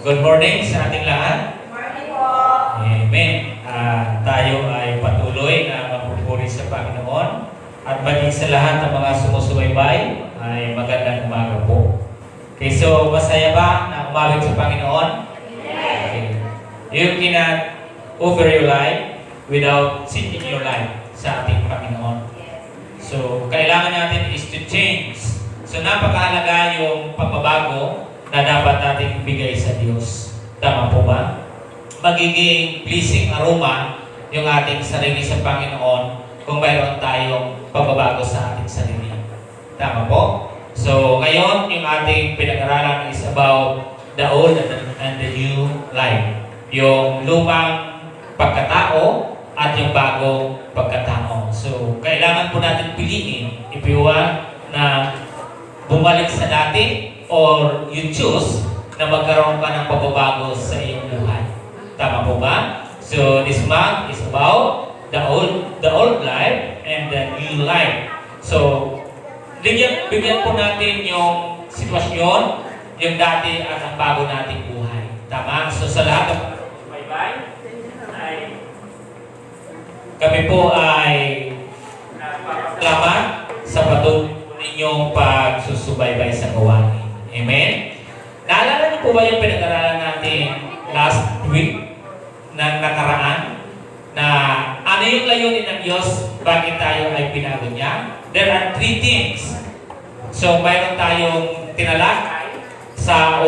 Good morning sa ating lahat. Good morning po. Amen. Tayo ay patuloy na magpupuri sa Panginoon at maging sa lahat ng mga sumusubaybay ay magandang umaga po. Okay, so masaya ba na umawit sa Panginoon? Okay. You cannot over your life without seeking your life sa ating Panginoon. So, kailangan natin is to change. So, napakahalaga yung pagbabago na dapat natin ibigay sa Diyos. Tama po ba? Magiging pleasing aroma yung ating sarili sa Panginoon kung mayroon tayong pagbabago sa ating sarili. Tama po? So, ngayon, yung ating pinag-aralan is about the old and the new life. Yung lumang pagkatao at yung bagong pagkatao. So, kailangan po natin piliin if you want na bumalik sa dati or you choose na magkaroon ka ng pagbabago sa iyong buhay. Tama po ba? So, this month is about the old life and the new life. So, bigyan po natin yung sitwasyon, yung dati at ang bago nating buhay. Tama? So, sa lahat ng bye-bye. Kami po ay nagpapasalamat sa patuloy ninyong pagsusubaybay sa gawain. Amen? Naalala niyo po ba yung pinag-aralan natin last week na nakaraan? Na ano yung layunin ng Diyos? Bakit tayo ay pinago niya? There are 3 things. So, mayroon tayong tinalakay sa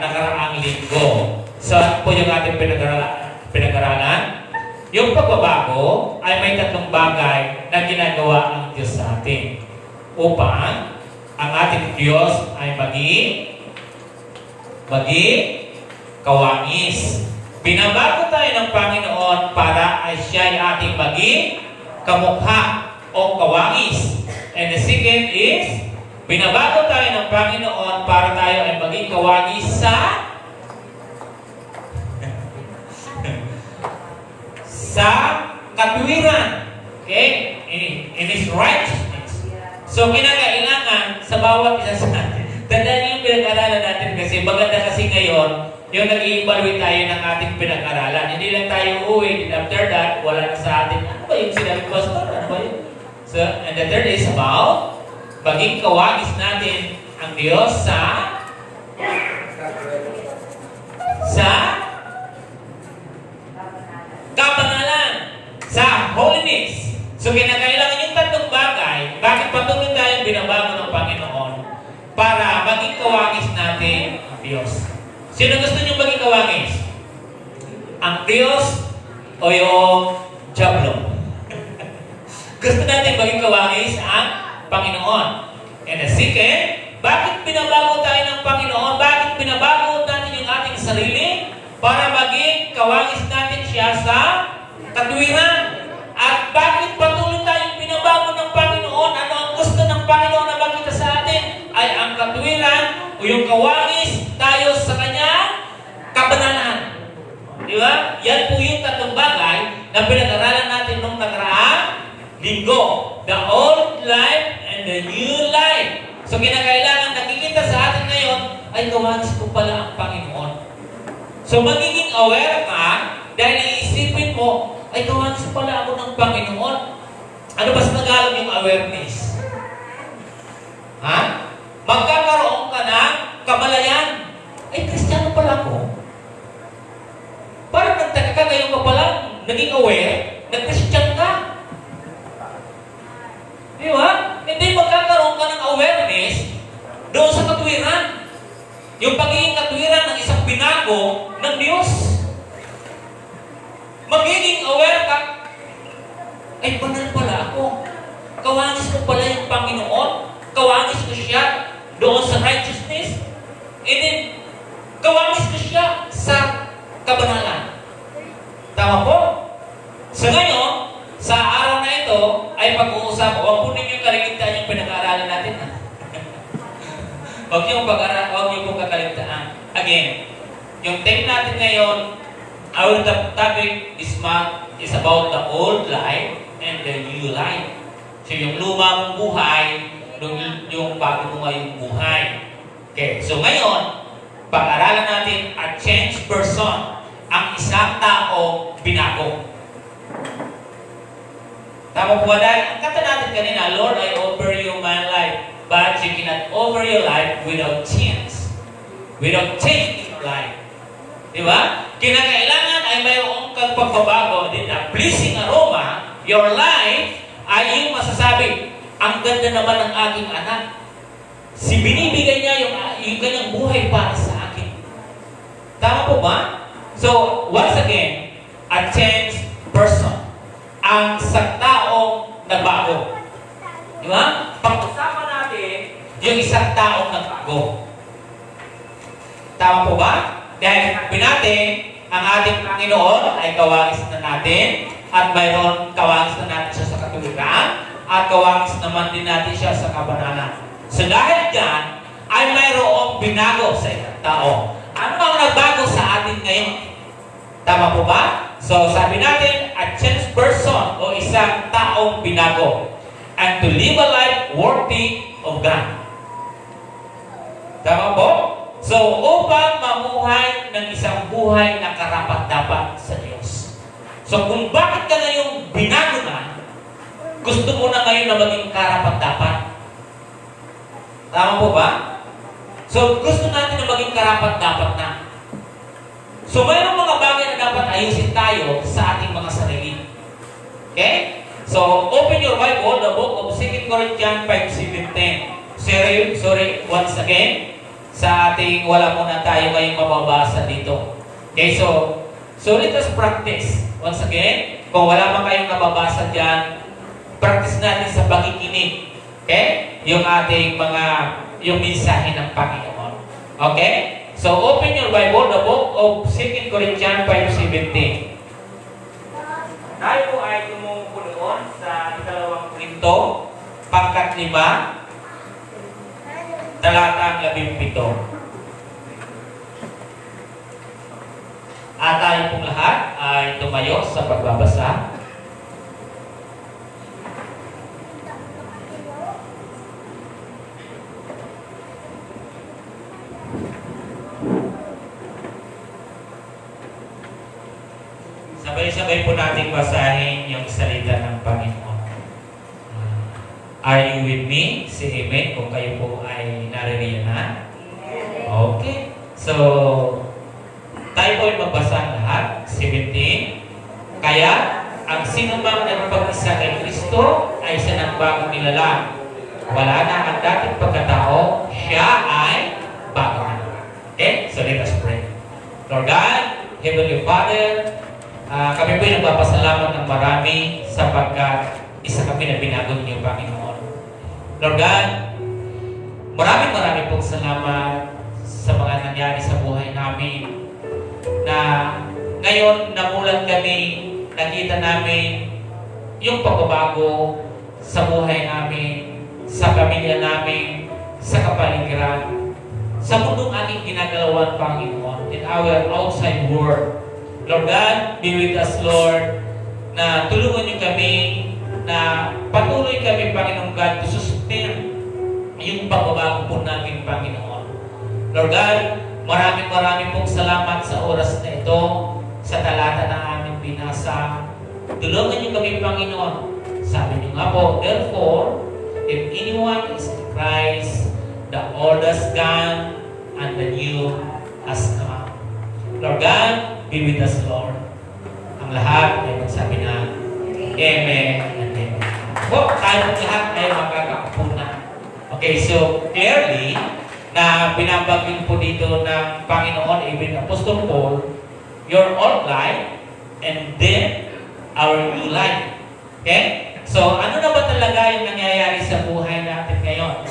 nakaraang linggo. So, ano po yung ating pinag-aralan? Yung pagbabago ay may 3 bagay na ginagawa ang Diyos sa atin upang ang ating Diyos ay maging kawangis. Binabago tayo ng Panginoon para ay siya ay ating maging kamukha o kawangis. And the second is, binabago tayo ng Panginoon para tayo ay maging kawangis sa katuwiran. Okay? In His righteousness. So, kinakailangan sa bawat isa sa atin. Tandaan yung pinag-aralan natin kasi maganda kasi ngayon, yung nag-i-evaluate tayo ng ating pinag-aralan. Hindi lang tayo uuwi, and after that, wala na sa atin. Ano ba yung sinabi pastor? Ano ba yun? So, and the third is about maging kawagis natin ang Diyos sa kapangalan, sa holiness. So, kinakailangan yung 3 bagay, bakit patuloy tayong binabago ng Panginoon para maging kawagis natin ang Diyos. Sino gusto nyo maging kawagis? Ang Diyos o yung Diablo? Gusto natin maging kawagis ang Panginoon. And the second, bakit binabago tayo ng Panginoon? Bakit binabago natin yung ating sarili? Para maging kawagis natin siya sa katuwiran. At bakit patuloy tayong binabago ng Panginoon? Ano ang gusto ng Panginoon na makita sa atin? Ay ang katuwiran o yung kawagis tayo sa Kanyang kabanalan. Di ba? Yan po yung 3 bagay na pinag-aralan natin nung nakaraang linggo. The old life and the new life. So, kinakailangan nakikita sa atin ngayon, ay kawagis ko pala ang Panginoon. So, magiging aware ka dahil iisipin mo, ay kawagis pala ako ng Panginoon. Ano ba sa Tagalog yung awareness? Ha? Magkakaroon ka ng kamalayan. Ay, Kristiyano pala ako. Parang nagtaka ka ngayon ka pala, naging aware, nag-Christian ka. Di ba? Hindi magkakaroon ka ng awareness doon sa katuwiran. Yung pagiging katuwiran ng isang binago ng Diyos. Magiging aware ka, ay banal pala ako. Kawangis ko pala yung Panginoon. Kawangis ko siya doon sa righteousness. And then, kawangis ko siya sa kabanalan. Tama po? So ngayon, sa araw na ito, ay pag-uusap, huwag po ninyong kaligtaan yung pinag-aaralan natin. Huwag niyo pong kakaligtaan. Again, yung theme natin ngayon, our topic this month is about the old life and the new life. So yung lumang buhay, yung bago mo ngayong buhay. Okay, so ngayon, pag-aralan natin a changed person, ang isang tao binago. Tama po ba? Dahil ang kata natin kanina, Lord, I offer you my life, but you cannot offer your life without change. Without change in your life. Di ba? Kinakailangan ay mayroong kang pagbabago. Din na pleasing aroma, your life ay yung masasabi, ang ganda naman ng aking anak. Si binibigay niya yung kanyang buhay para sa akin. Tama po ba? So, once again, a changed person. Ang isang taong nagbago. Di ba? Pag-usapan natin yung isang taong nagbago. Tama po ba? Dahil sabi natin, ang ating Panginoon ay kawangis na natin at mayroon kawangis na natin siya sa katulugan at kawangis naman din natin siya sa kabanalan. So dahil dyan, ay mayroong binago sa isang tao. Ano ang nagbago sa atin ngayon? Tama po ba? So sabi natin, a changed person o isang taong binago and to live a life worthy of God. Tama po? So upang mamuhay ng isang buhay na karapat-dapat sa Diyos. So kung bakit ka na yung binago na, gusto mo na ngayon na maging karapat-dapat. Tama po ba? So gusto natin na maging karapat-dapat na. So mayroong mga bagay na dapat ayusin tayo sa ating mga sarili. Okay? So open your Bible, the book of 2 Corinthians 5:17. Sorry, once again, sa ating wala muna tayo ngayong mababasa dito. Okay, so let us practice. Once again, kung wala man kayong nababasa dyan, practice natin sa pakikinig. Okay? Yung ating yung mensahe ng Panginoon. Okay? So, open your Bible, the book of 2 Corinthians 5:17. Tayo po ay tumupo doon sa 2 Korinto, pangkat 5, talatang 17. At tayo pong lahat ay tumayo sa pagbabasa. Sabay-sabay po natin basahin yung salita ng Panginoon. Are you with me? Say amen kung kayo po ay naririyan. Okay. So, tayo po ay magbasa lahat. 17. Kaya, ang sinumang nagpag-isa kay Kristo ay isa ng bagong nilalang. Wala na ang dating pagkatao, siya ay bago na. Okay? So, let us pray. Lord God, Heavenly Father, kami po ay nagpapasalamat ng marami sapagkat isa kami na binago niyo, Panginoon. Lord God, maraming pong salamat sa mga nangyari sa buhay namin na ngayon namulat kami, nakita namin yung pagbabago sa buhay namin, sa pamilya namin, sa kapaligiran, sa mundong aking ginagalawan, Panginoon, in our outside world. Lord God, be with us, Lord, na tulungan niyo kami, na patuloy kami, Panginoon God, to sustain yung pagbabago po namin, Panginoon. Lord God, maraming pong salamat sa oras na ito, sa talata na aming binasa. Tulungan niyo kami, Panginoon. Sabi niyo nga po, therefore, if anyone is in Christ, the old has gone and the new has come. Lord God, be with us, Lord. Ang lahat ay magsabi na, Amen and Amen. Po, tayo lahat ay magkakapunan. Okay, so clearly, na binabanggit po dito ng Panginoon, even Apostle Paul, your old life, and then our new life. Okay? So, ano na ba talaga yung nangyayari sa buhay natin ngayon?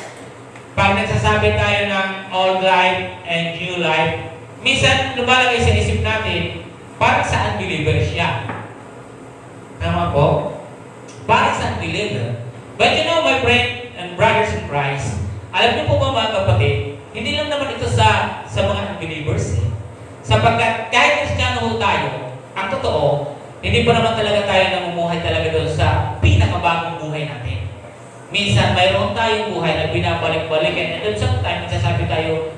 Pag nagsasabi tayo ng old life and new life, minsan lumalagay sa isip natin, para sa unbeliever siya. Tama po? Para sa unbeliever. But you know, my friend and brothers in Christ, alam niyo po ba mga kapatid, hindi lang naman ito sa mga unbelievers eh. Sapagkat kahit Kristiyano ho tayo, ang totoo, hindi pa naman talaga tayo namumuhay talaga doon sa pinakabagong buhay natin. Minsan, mayroon tayong buhay na binabalik-balikan and then sometimes, nagsasabi tayo,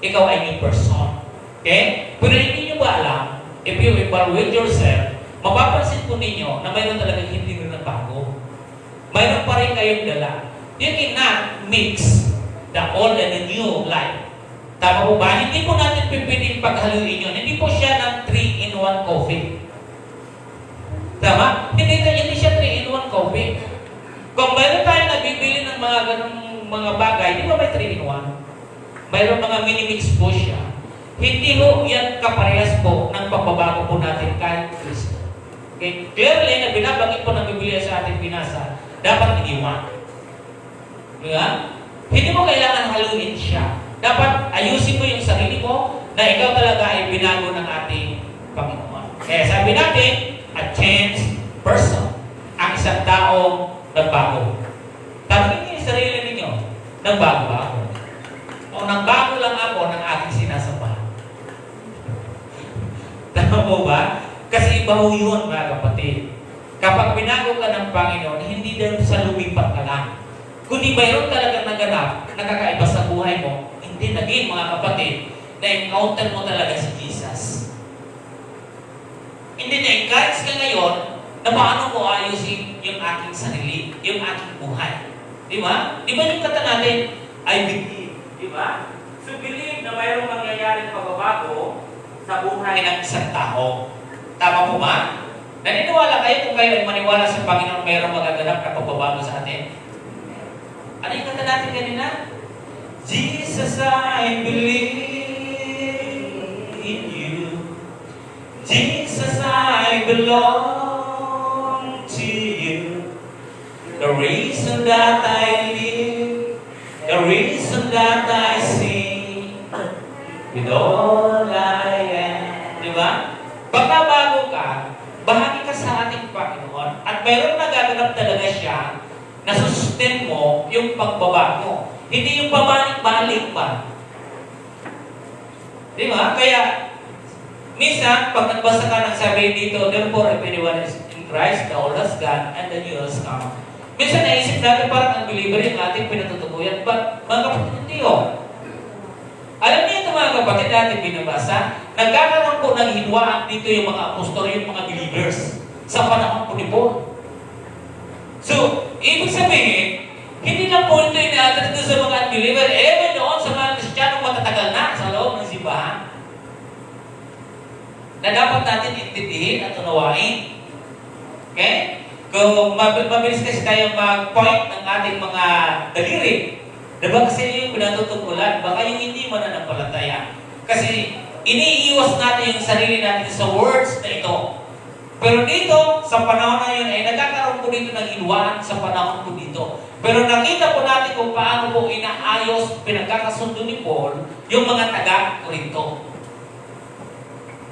ikaw ay new person. Okay? Pero hindi nyo ba alam, if you evaluate yourself, mapapansin po ninyo na mayroon talagang hindi rin bago. Mayroon pa rin kayong dala. You cannot mix the old and the new life. Tama po ba? Hindi po natin pipiling paghaluin yun. Hindi po siya ng 3-in-1 coffee. Tama? Hindi siya 3-in-1 coffee. Kung mayroon tayo nabibili ng mga ganong mga bagay, di ba may 3-in-1? Mayroon mga mini-mix po siya. Hindi po yan kaparehas po ng pagbabago po natin kahit Kristo. Okay? Clearly, na binabanggit po ng Biblia sa ating binasa, dapat iniwan. Diba? Hindi mo kailangan haluin siya. Dapat ayusin mo yung sarili mo na ikaw talaga ay binago ng ating Panginoon. Kaya sabi natin, a changed person. Ang isang taong nagbago. Tanongin niyo yung sarili ninyo, nagbago ba ako? O nagbago lang ako ng aking sinasabahan? Tama po ba? Kasi iba ho yun, mga kapatid. Kapag binago ka ng Panginoon, hindi din sa lumipat ka lang. Kundi mayroon talagang naganap, nakakaiba sa buhay mo, hindi naging, mga kapatid, na-encounter mo talaga si Jesus. Hindi na-encourage ka ngayon na paano mo ayusin yung aking sarili, yung aking buhay. Di ba? Di ba yung kata natin, I believe. Di ba? So believe na mayroong mangyayaring pagbabago sa buhay ng isang tao. Tama po ba? Naniniwala kayo kung kayo ay maniwala sa Panginoon mayroong magaganap na pagbabago sa atin? Ano yung kata natin kanina? Jesus, I believe in you. Jesus, I belong to you. The reason that I live, the reason that I sing, with all I am. Diba? Baka bago ka, bahagi ka sa ating Panginoon at mayroong nagaganap talaga siya na sustain mo yung pagbabago. Hindi yung pabalik-balik pa. Di ba? Kaya, minsan, pag nagbasa ka ng sabi dito, therefore, if anyone is in Christ, the old has gone, and the new has come. Minsan, naisip natin parang ang believer yung ating pinatutukuyan. But, mga kapatid, hindi yun. Alam niyo ito, mga kapatid, natin binabasa, nagkakaroon po ng hinwaan dito yung mga apostol, yung mga believers, sa panahon po ni Paul. So, ibig sabihin, hindi lang po ito ina-address doon sa mga unbeliever, even doon sa mga Kristiyano matatagal na sa loob ng simbahan. Na dapat natin intindihin at unawain. Okay? Kung mabilis kasi tayo mag-point ng ating mga daliri, diba kasi yung pinatutukulan, baka yung hindi mananampalataya. Kasi iniiwas natin yung sarili natin sa words na ito. Pero dito, sa panahon na yun, ay nagkakaroon po dito ng hinwaan sa panahon po dito. Pero nakita po natin kung paano po inaayos, pinagkakasundo ni Paul, yung mga taga-Korinto.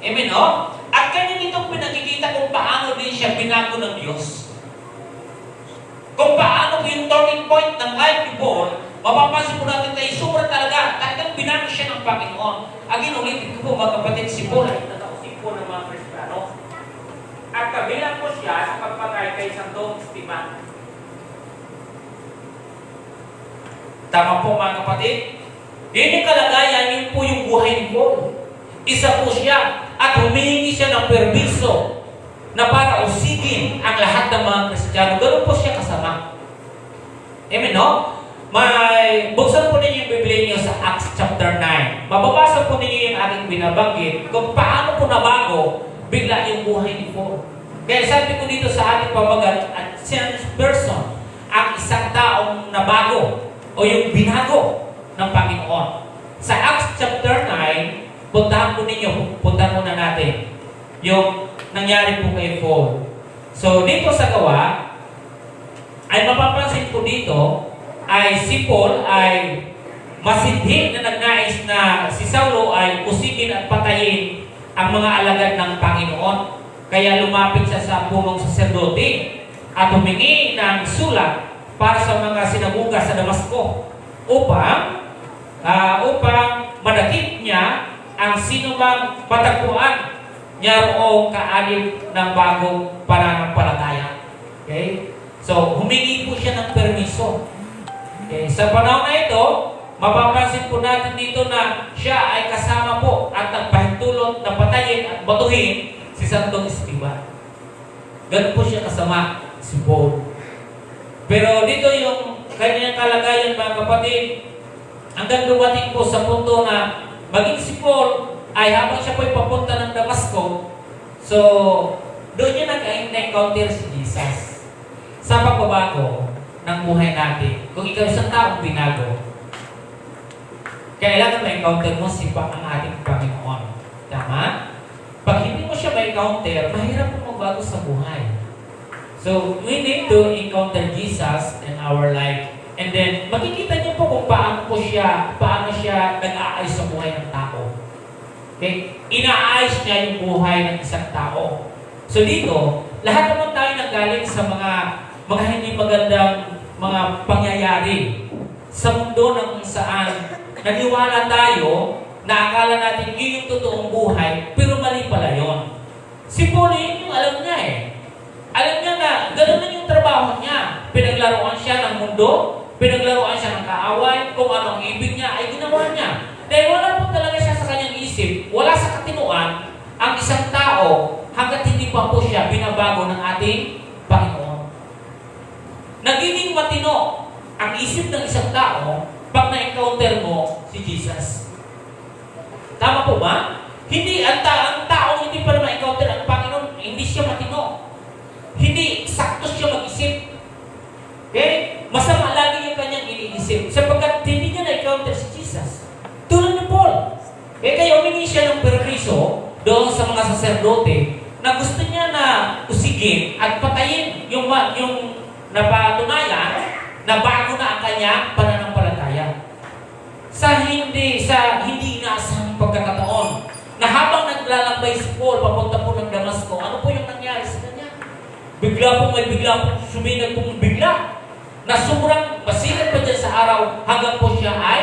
Amen, no? At kanya dito pinakikita kung paano din siya binago ng Diyos. Kung paano po yung turning point ng life ni Paul, mapapansin po natin tayo, sobra talaga, talagang binago siya ng Panginoon. Again, ulitin ko po mga kapatid, si Paul ay natausip po ng mga Kristiyano. At kabilang po siya sa pagpatay kay Santong Esteban. Tama po mga kapatid? Yun yung kalagayan, yun po yung buhay ni Paul. Isa po siya at humihingi siya ng permiso na para usigin ang lahat ng mga Kristiyano. Ganun po siya kasama. Amen, no? Buksan po ninyo yung Biblia niyo sa Acts chapter 9. Mababasa po ninyo yung aking binabanggit kung paano po nabago bigla yung buhay ni Paul. Kaya sabi ko dito sa ating pamagat, a changed person, ang isang taong nabago o yung binago ng Panginoon. Sa Acts chapter 9, puntahan muna natin yung nangyari po kay Paul. So dito sa gawa, ay mapapansin po dito, ay si Paul ay masidhi na nagnais na si Saulo ay usigin at patayin ang mga alagad ng Panginoon. Kaya lumapit siya sa punong saserdote at humingi ng sulat para sa mga sinaguga sa Damasco upang madakip niya ang sinumang matagpuan niya o kaalib ng bagong pananampalataya. Okay? So, humingi po siya ng permiso. Okay? Sa panahon na ito, mapapansin po natin dito na siya ay kasama po at nagpahintulot na patayin at batuhin si Santong Esteban. Ganun po siya kasama, si Paul. Pero dito yung kanyang kalagayan, mga kapatid, hanggang dumating po sa punto na maging si Paul ay habang siya po'y papunta ng Damasco, so doon niya nag-encounter si Jesus sa pagbabago ng buhay natin. Kung ikaw isang taong binago, kailangan ma-encounter mo ang ating Panginoon. Tama? Pag hindi mo siya ma-encounter, mahirap mo magbago sa buhay. So, we need to encounter Jesus in our life. And then, makikita niyo po kung paano siya nag-aayos sa buhay ng tao. Okay? Inaayos niya yung buhay ng isang tao. So dito, lahat naman tayo nanggaling sa mga hindi magandang mga pangyayari sa mundo ng saan naniwala tayo na akala natin yun yung totoong buhay, pero mali pala yun. Si Paul, yun yung alam niya eh. Alam niya na gano'n na yung trabaho niya. Pinaglaruan siya ng mundo, pinaglaruan siya ng kaaway, kung ano ang ibig niya ay ginawa niya. Dahil wala po talaga siya sa kanyang isip, wala sa katinuan ang isang tao hanggat hindi pa po siya binabago ng ating Panginoon. Nagiging matino ang isip ng isang tao pag na-encounter mo si Jesus. Tama po ba? Hindi, ang tao hindi pa na-encounter ang Panginoon, hindi siya matino. Hindi sakto siya mag-isip. Okay? Masama lagi yung kanyang iniisip sapagkat hindi niya na-encounter si Jesus. Tulad ni Paul. Kaya humingi siya ng permiso doon sa mga saserdote na gusto niya na usigin at patayin yung napatunayan na bago na ang kanyang pananampalataya. Sa hindi inaasahang pagkakataon na habang naglalakbay si Paul papunta po ng Damasco, ano po yung nangyari sa kanya? Bigla pong suminag pong bigla na sobrang masigat pa dyan sa araw hanggang po siya ay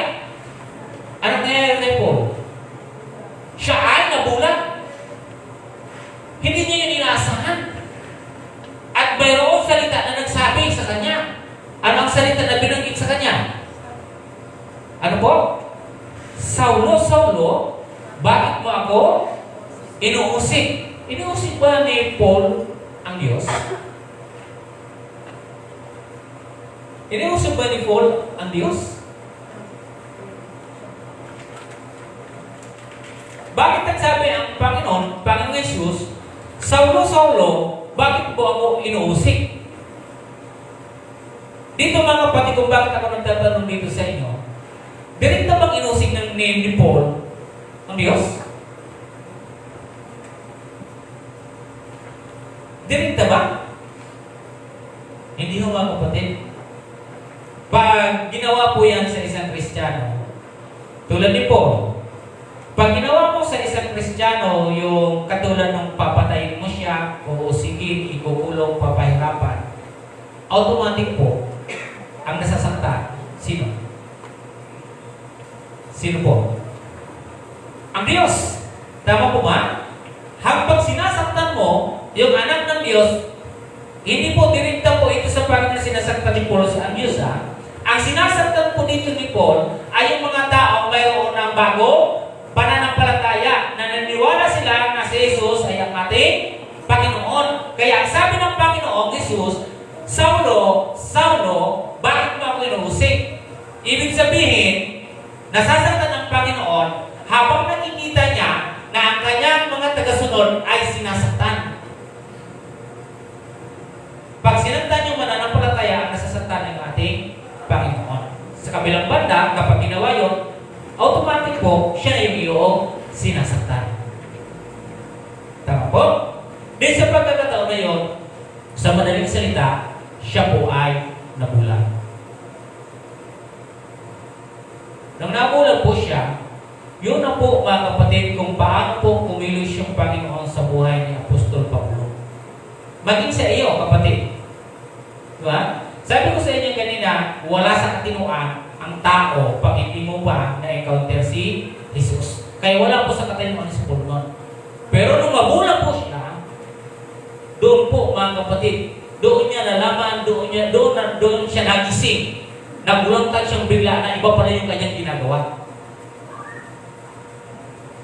anong nangyari kay Paul? Siya ay nabulag. Hindi niya yun inaasahan. At mayroong salita na nagsabi sa kanya. Ano ang salita na binanggit sa kanya? Ano po? Saulo, Saulo, bakit mo ako inuusig? Inuusig ba ni Paul ang Diyos? Inuusig ba ni Paul ang Diyos? Bakit nagsabi ang Panginoon Jesus, Saulo, Saulo, bakit po ako inuusig? Dito mga kapatid, kung bakit ako nagtatanong dito sa inyo, direkta bang inuusig ni Paul ang Diyos? Direkta ba? Hindi ho mga kapatid. Pag ginawa po yan sa isang Kristiyano, tulad ni Paul, pag ginawa mo sa isang Kristiyano yung katulad ng papatayin mo siya, uusigin, ikukulong, papahirapan, automatic po, ang nasasaktan, sino? Sino po? Ang Diyos. Tama po ba? Hanggang sinasaktan mo, yung anak ng Diyos, hindi po direkta po ito sa pagkat na sinasaktan ni Paul sa Diyos, ha? Ang sinasaktan po dito ni Paul ay yung mga tao mayroon ng bago pananampalataya na naniwala sila na si Jesus ay ang ating Panginoon. Kaya ang sabi ng Panginoon Jesus, Saulo, Saulo, bakit mo ako inuusig? Ibig sabihin, nasasaktan ng Panginoon habang nakikita niya na ang kanyang mga tagasunod ay sinasaktan. Pag sinaktan yung mananampalataya, ang nasasaktan ng ating Panginoon. Sa kabilang banda, kapag ginawa yun, automatic po, siya na yung iyong sinasaktan. Tama po? Then sa pagkakataon na yun, sa madaling salita, siya po ay nabulag. Nang nabulag po siya, yun na po mga kapatid kung paano po kumilos yung Panginoon sa buhay ni Apostol Pablo. Maging sa iyo, kapatid. Diba? Sabi ko sa inyo kanina, wala sa katinuan ang tao pag hindi mo pa na-encounter si Jesus. Kaya wala po sa katinuan si Paul nun. Pero nung mabulag po siya, doon po mga kapatid, doon niya nalaman, doon siya nagising Nagulantang siyang bigla na iba pa rin yung kanyang ginagawa.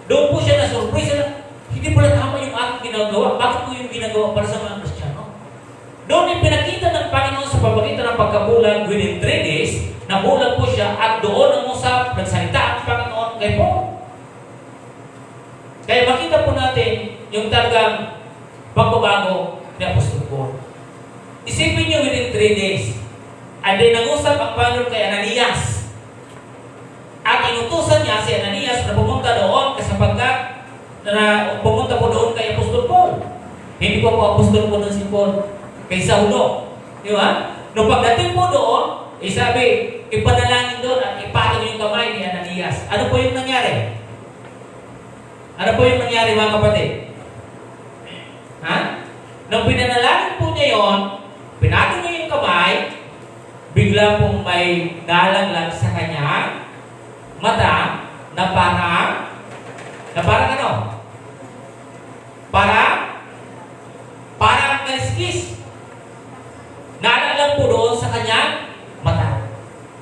Doon po siya na-surprise na, hindi pala tama yung aking ginagawa. Bakit po yung ginagawa para sa mga Kristiyano? Doon ay pinakita ng Panginoon sa pamagitan ng pagkabulag within 3 days, nabulag po siya at doon ang usap, nagsalita ang Panginoon kay Paul. Kaya makita po natin yung talagang pagbabago ni Apostol Paul. Isipin niyo within 3 days, and then nag-usap ang Panginoon kay Ananias. At inutusan niya si Ananias na pumunta doon sapagkat na pumunta po doon kay Apostol Paul. Hindi po Apostol Paul si Paul, kay Saulo. Di ba? Nung pagdating po doon, sabi, ipanalangin doon at ipatong yung kamay ni Ananias. Ano po yung nangyari? Ano po yung nangyari mga kapatid? Ha? Nung pinanalangin po niya yun, pinatong niya yung kamay, bigla pong may nalaglag sa kanya mata na parang ano? Parang kaliskis. Nalaglag po doon sa kanya mata.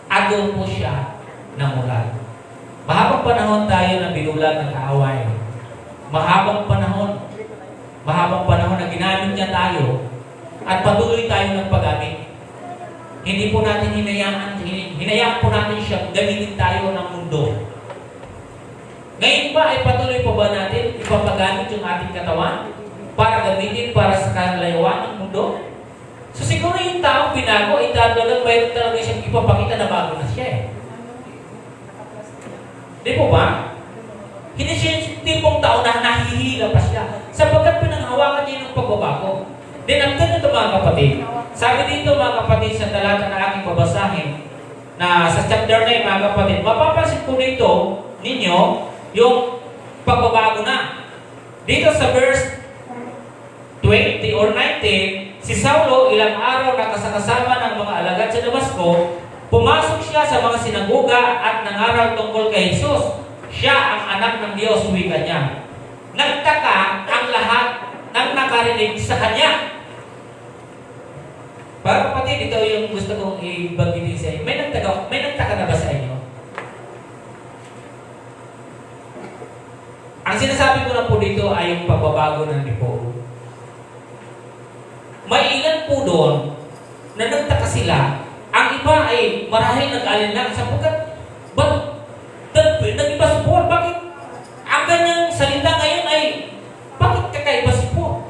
At doon po siya namulag. Mahabang panahon tayo na binulag ng kaaway. Mahabang panahon na ginamit niya tayo at patuloy tayo ng pag-gamit. Hindi po natin hinayaan po natin siya gamitin tayo ng mundo. Ngayon ba ay patuloy pa ba natin ipapagamit yung ating katawan para gamitin para sa kalayuan ng mundo? So siguro yung taong binago ay talagang mayroon talaga siyang ipapakita na bago na siya eh. Di po ba? Hindi siya yung tipong tao na nahihila pa siya sapagkat pinanghawakan niya ng pagbabago. Then after nito mga kapatid, sabi dito mga kapatid sa talata na aking babasahin na sa chapter 9 mga kapatid, mapapansin po dito ninyo yung pagbabago na. Dito sa verse 20 or 19, si Saulo ilang araw na kasama ng mga alagad sa Damasco, pumasok siya sa mga sinagoga at nangaral tungkol kay Jesus. Siya ang anak ng Diyos, wika niya. Nagtaka ang lahat ng nakarinig sa kanya. Para kapatid, ito yung gusto kong ibanggitin sa inyo. May nagtaka na ba sa inyo? Ang sinasabi ko na po dito ay yung pagbabago ng Paul. May ilan po doon na nagtaka sila. Ang iba ay marahil nag-alinlang sapagkat nag-iba si Paul. Bakit ang kanyang salita ngayon ay bakit kakaiba si Paul?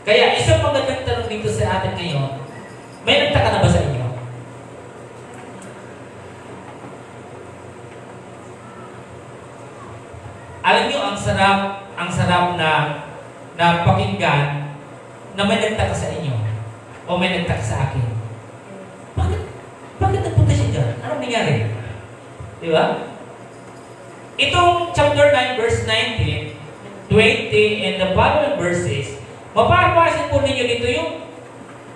Kaya isang magandang tanong dito sa atin ngayon, may nagtaka na ba sa inyo? Alam niyo, ang sarap na pakinggan na may nagtaka sa inyo o may nagtaka sa akin. Bakit nagpunta siya dyan? Anong nangyari? Di ba? Itong chapter 9, verse 19, 20, and the following verses, mapapasin po ninyo dito yung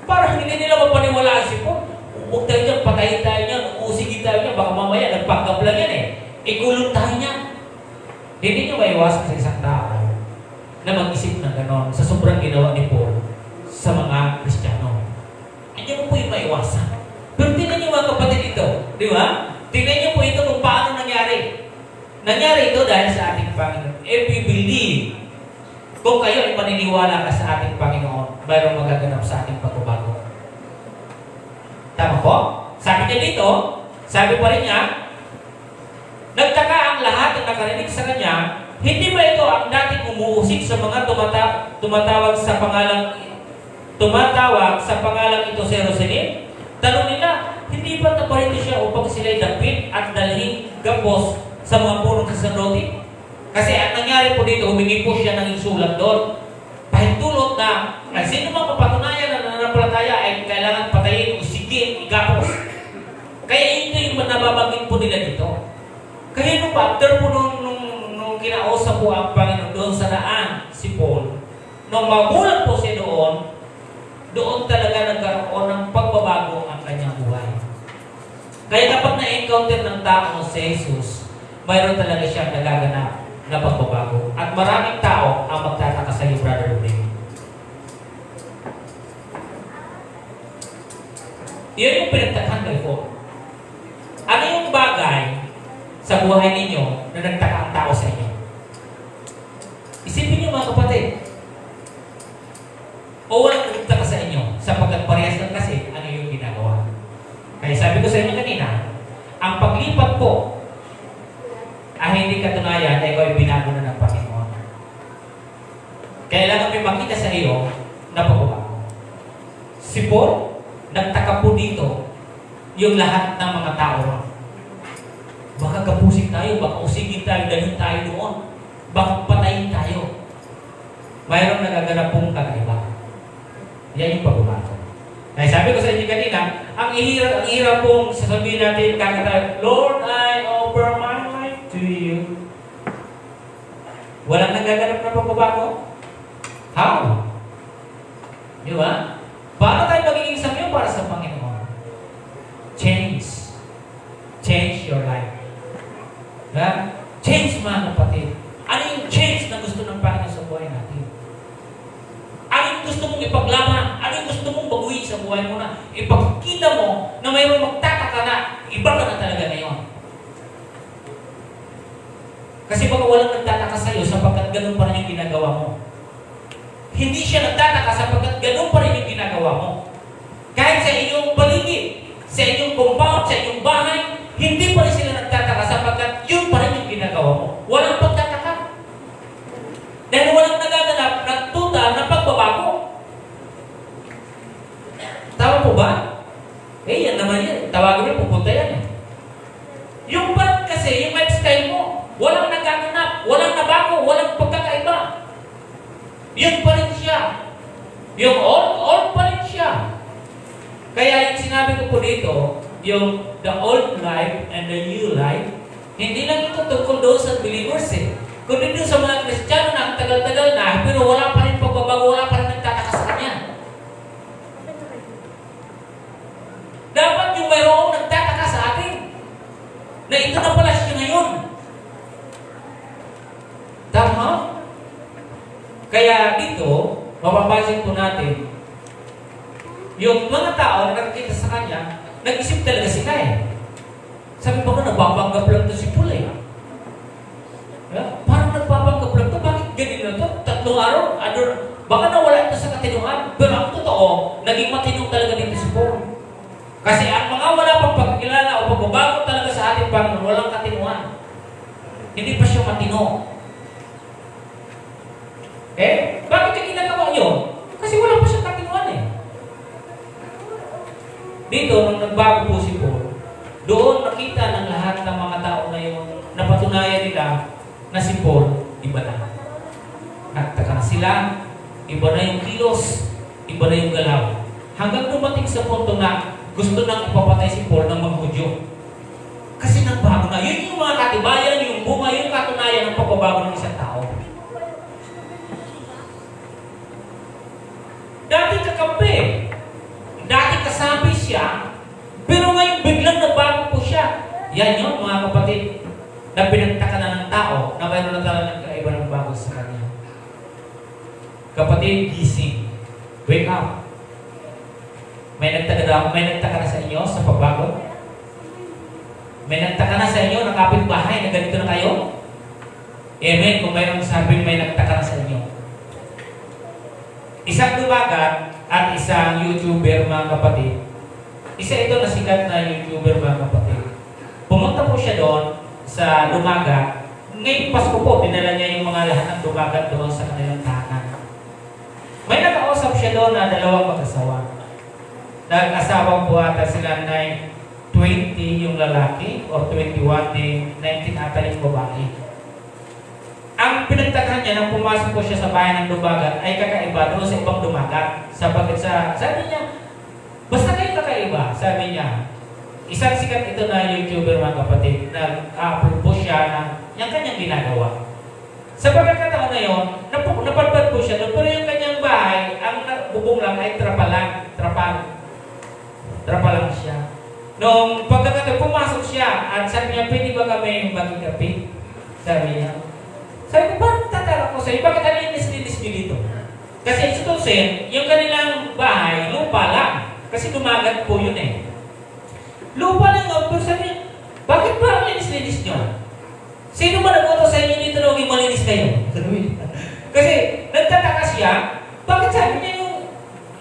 parang hindi nila mapaniwalaan si Paul. Huwag tayo dyan, patayin tayo niyan, uusigin tayo niyan, baka mamaya nagpagkap lang yan eh. Ikulong tayo niyan. Hindi nyo maiwasan sa isang tao na mag-isip ng ganon sa sobrang ginawa ni Paul sa mga Kristiyano. Hindi mo po yung maiwasan. Pero tingnan nyo mga kapatid ito, di ba? Tingnan nyo po ito kung paano nangyari. Nangyari ito dahil sa ating Panginoon. If we believe, kung kayo ay maniniwala ka sa ating Panginoon, mayroong magaganap sa ating pagbabago. Tama po? Sabi niya dito, sabi pa rin niya, nagtaka ang lahat na nakarinig sa kanya, hindi ba ito ang dating umuusig sa mga tumatawag sa pangalang ito sa Jerusalem? Tanong nila, hindi ba naparito siya upang sila'y dapit at dalhin gapos sa mga punong saserdote? Kasi ang nangyari po dito, humingi po siya ng insulat doon. Pahintulot na, sino mang mapatunayan na nananampalataya ay kailangan patayin, usigin, igapos. Kaya ito yung nababanggit po nila dito. Kaya nung after po nung kinausap po ang Panginoon doon sa daan, si Paul, nung magulat po siya doon talaga nagkaroon ng pagbabago ang kanyang buhay. Kaya kapag na-encounter ng tao si Jesus, mayroon talaga siyang nagaganap na pagbabago. At maraming tao ang magtataka sa iyo, Brother Lee. Yan yung pinagtakhan kay Paul. Ano yung bagay sa buhay ninyo na nagtaka ang tao sa inyo? Isipin niyo mga kapatid. O walang nagtaka sa inyo sapagkat parehas lang kasi ano yung ginagawa. Kaya sabi ko sa inyo kanina, ang paglipat po ay hindi katunayan na ikaw ay binago na ng Panginoon. Kailangan may makita sa iyo na pagbabago. Si Paul, nagtaka po dito yung lahat ng mga tao. Baka kapusik tayo, baka usigin tayo, dalhin tayo doon. Baka patayin tayo. Mayroong nagaganap pong kakaiba. Yan yung pagbabago. Kaya sabi ko sa inyo kanina, ang hirap pong sasabihin natin kakatayo, Lord, I offer my life to you. Walang nagaganap na pagbabago? How? Di ba? Paano tayo magiging samyo para sa Panginoon? Change. Change your life. Diba? Change mga kapatid. Ano yung change na gusto ng Panginoon sa buhay natin? Ano yung gusto mong ipaglaban? Ano yung gusto mong baguhin sa buhay mo na ipagkita mo na mayroong magtataka na iba ka na talaga ngayon? Kasi baka walang nagtataka sa'yo sapagkat ganun pa rin yung ginagawa mo. Hindi siya nagtataka sapagkat ganun pa rin yung ginagawa mo. Kahit sa inyong paligid, sa inyong compound, sa inyong bahay, hindi pa rin sila nagtataka sapagkat yun pa rin yung ginagawa mo. Walang pagtataka. Dahil walang nagaganap ng total na pagbabago. Tama po ba? Eh, yan naman yan. Tawagin mo, pupunta yan eh. Yung pa kasi, yung lifestyle mo, walang nagaganap, walang nabago, walang pagkakaiba. Yun pa rin siya. Yung old pa rin siya. Kaya yung sinabi ko po dito, yung the old life and the new life, hindi lang ito tungkol doon sa believers eh. Kundi doon sa mga Kristiyano na ang tagal-tagal na, pero wala pa rin pagbabago, wala pa rin nagtataka sa kanya. Dapat yung mayroong nagtataka sa atin, na ito na pala siya ngayon. Tama? Kaya dito, mapapansin po natin, yung mga tao na nakikita sa kanya, nag-isip talaga sila eh. Sabi ba ko, nagpapanggap lang ito si Paul eh. Parang nagpapanggap lang ito, bakit ganyan na ito? 3 araw, baka nawala ito sa katinuan. Pero ang totoo, naging matinong talaga dito si Paul. Kasi ang mga wala pang pagkilala o pagbabago talaga sa ating Panginoon, walang katinuan. Hindi pa siya matino. Bakit yung ginagawa yun? Kasi wala pa siyang katinuan eh. Dito, nung nagbago po si Paul, doon nakita ng lahat ng mga tao na yun, napatunayan nila na si Paul, iba na. Nagtaka na sila, iba na yung kilos, iba na yung galaw. Hanggang dumating sa punto na gusto nang ipapatay si Paul ng mga Hudyo. Kasi nagbago na. Yun yung mga katibayan, yung bunga, yung katunayan ng pagbabago ng isang tao. Dati kakampi. Dati kasabi siya. Pero ngayon biglang nagbago po siya. Yan yun mga kapatid. Na pinagtaka na ng tao na mayroon na talaga ng kaiba ng bago sa kanya. Kapatid, gising. Wake up. May nagtaka na sa inyo sa pagbago? May nagtaka na sa inyo na kapitbahay na ganito na kayo? Amen. Kung mayroong sabi, may nagtaka na sa inyo. Isang dumagat at isang YouTuber mga kapatid. Isa ito na sikat na YouTuber mga kapatid. Pumunta po siya doon sa dumagat. Ngayong Pasko po, dinala niya yung mga lahat ng dumagat doon sa kanilang tahanan. May nakausap siya doon na 2 mag-asawa. Nag-asawang po ata sila na 20 yung lalaki o 21, 19 ata yung babae. Ang pinagtaka niya nang pumasok po siya sa bayan ng dumagat ay kakaiba doon sa ibang dumagat. Sapagkat sabi niya, basta kayo kakaiba, sabi niya. Isang sikat ito na YouTuber mga kapatid, nag-upload po siya ng yung kanyang ginagawa. Sa pagkakataon na yun, napadpad po siya doon, pero yung kanyang bahay, ang bubong lang ay trapa lang siya. Noong pagkakataon, pumasok siya at sabi niya, pwede ba kami magkikapit? Sabi niya. Sabi ko, parang tatara ko sa'yo, bakit ano yung nislinis niyo dito? Kasi itutusin, yung kanilang bahay, lupa lang. Kasi dumagat po yun eh. Lupa lang yun, pero sabi niya, bakit ba ang linis-linis nyo? Sino ba nag-utos sa inyo dito na maging malinis kayo? Kasi nagtataka siya, bakit sabi niya yung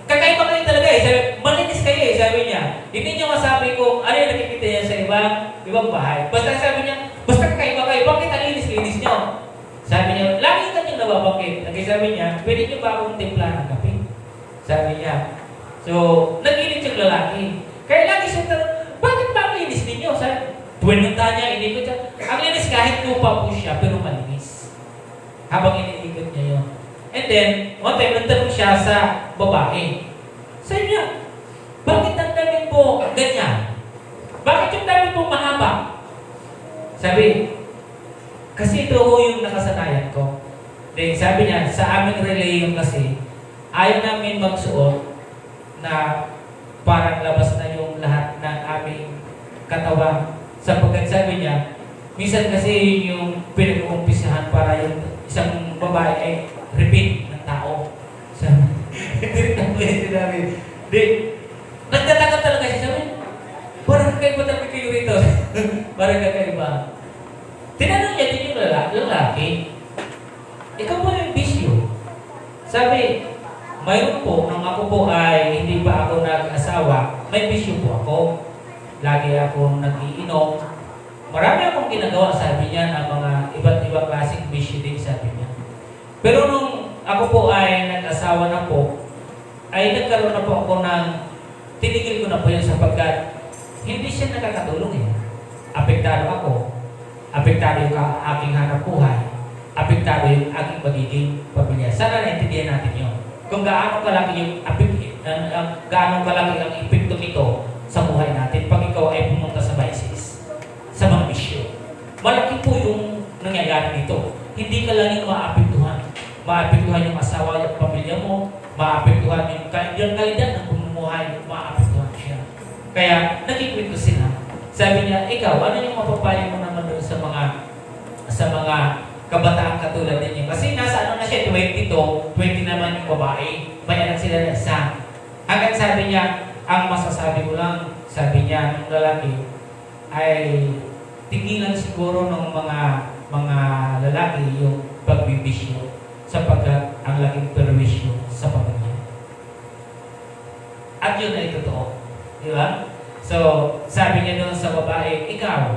kakaiba kayo talaga eh. Sabi, malinis kayo eh, sabi niya. Hindi niya masabi kung ano yung nakikita niya sa ibang bahay. Basta sabi niya, basta kakaiba kayo, bakit ang linis-linis nyo? Sabi niya, lagi ka niyong nababangkit. Sabi niya, pwede niyo ba akong timpla ng kape? Sabi niya. So, nag-init yung lalaki. Kaya lagi siya tanong, bakit ba ang linis ninyo? Sabi, puwinunta niya, inikot siya. Ang linis kahit lupa po siya, pero malinis. Habang inikot niya yun. And then, one time, nagtanong siya sa babae. Sabi niya, bakit ang dami po ganyan? Bakit yung dami po mahaba? Sabi, kasi ito ho yung nakasanayan ko. Then sabi niya, sa aming reliyon kasi, ayaw namin magsuot na parang labas na yung lahat ng aming katawan. Sapagkat sabi niya, minsan kasi yung pinag-uumpisahan para yung isang babae ay repeat ng tao. Hindi rin ako yung sinabi. Nagtataka talaga siya. Sabi, parang kakaiba talaga kayo rito. Parang kakaiba. Tinanong niya din yung lalaki, ikaw po yung bisyo. Sabi, mayroon po, nung ako po ay hindi pa ako nag-asawa, may bisyo po ako. Lagi akong nag-iinom. Marami akong ginagawa, sabi niya, ng mga iba't ibang klaseng bisyo din, sabi niya. Pero nung ako po ay nag-asawa na po, ay nagkaroon na po ako ng, tinigil ko na po yun sapagkat hindi siya nakakatulong eh. Apektado ako. Apektado yung aking hanap buhay. Apektado yung aking magiging pamilya. Sana naintindihan natin yun. Kung gaano kalaki yung gaano kalaki ang epekto nito sa buhay natin pag ikaw ay pumunta sa vices, sa mga bisyo. Malaki po yung nangyayari dito. Hindi ka lang yung maapektuhan. Maapektuhan yung asawa, yung pamilya mo, maapektuhan yung kalidad ng pamumuhay, maapektuhan siya. Kaya, nagkikwento sila. Sabi niya, ikaw, ano yung mapapayo mo naman doon sa mga kabataan katulad ninyo? Kasi nasa ano na siya, 22, 20 naman yung babae. May anak sila na isa. Hanggang sabi niya, ang masasabi ko lang, sabi niya, ng lalaki, ay tigilan siguro ng mga lalaki yung pagbibisyo sapagkat ang laking perwisyo sa pamilya. At yun ay totoo. Di ba? So, sabi niya doon sa babae, ikaw,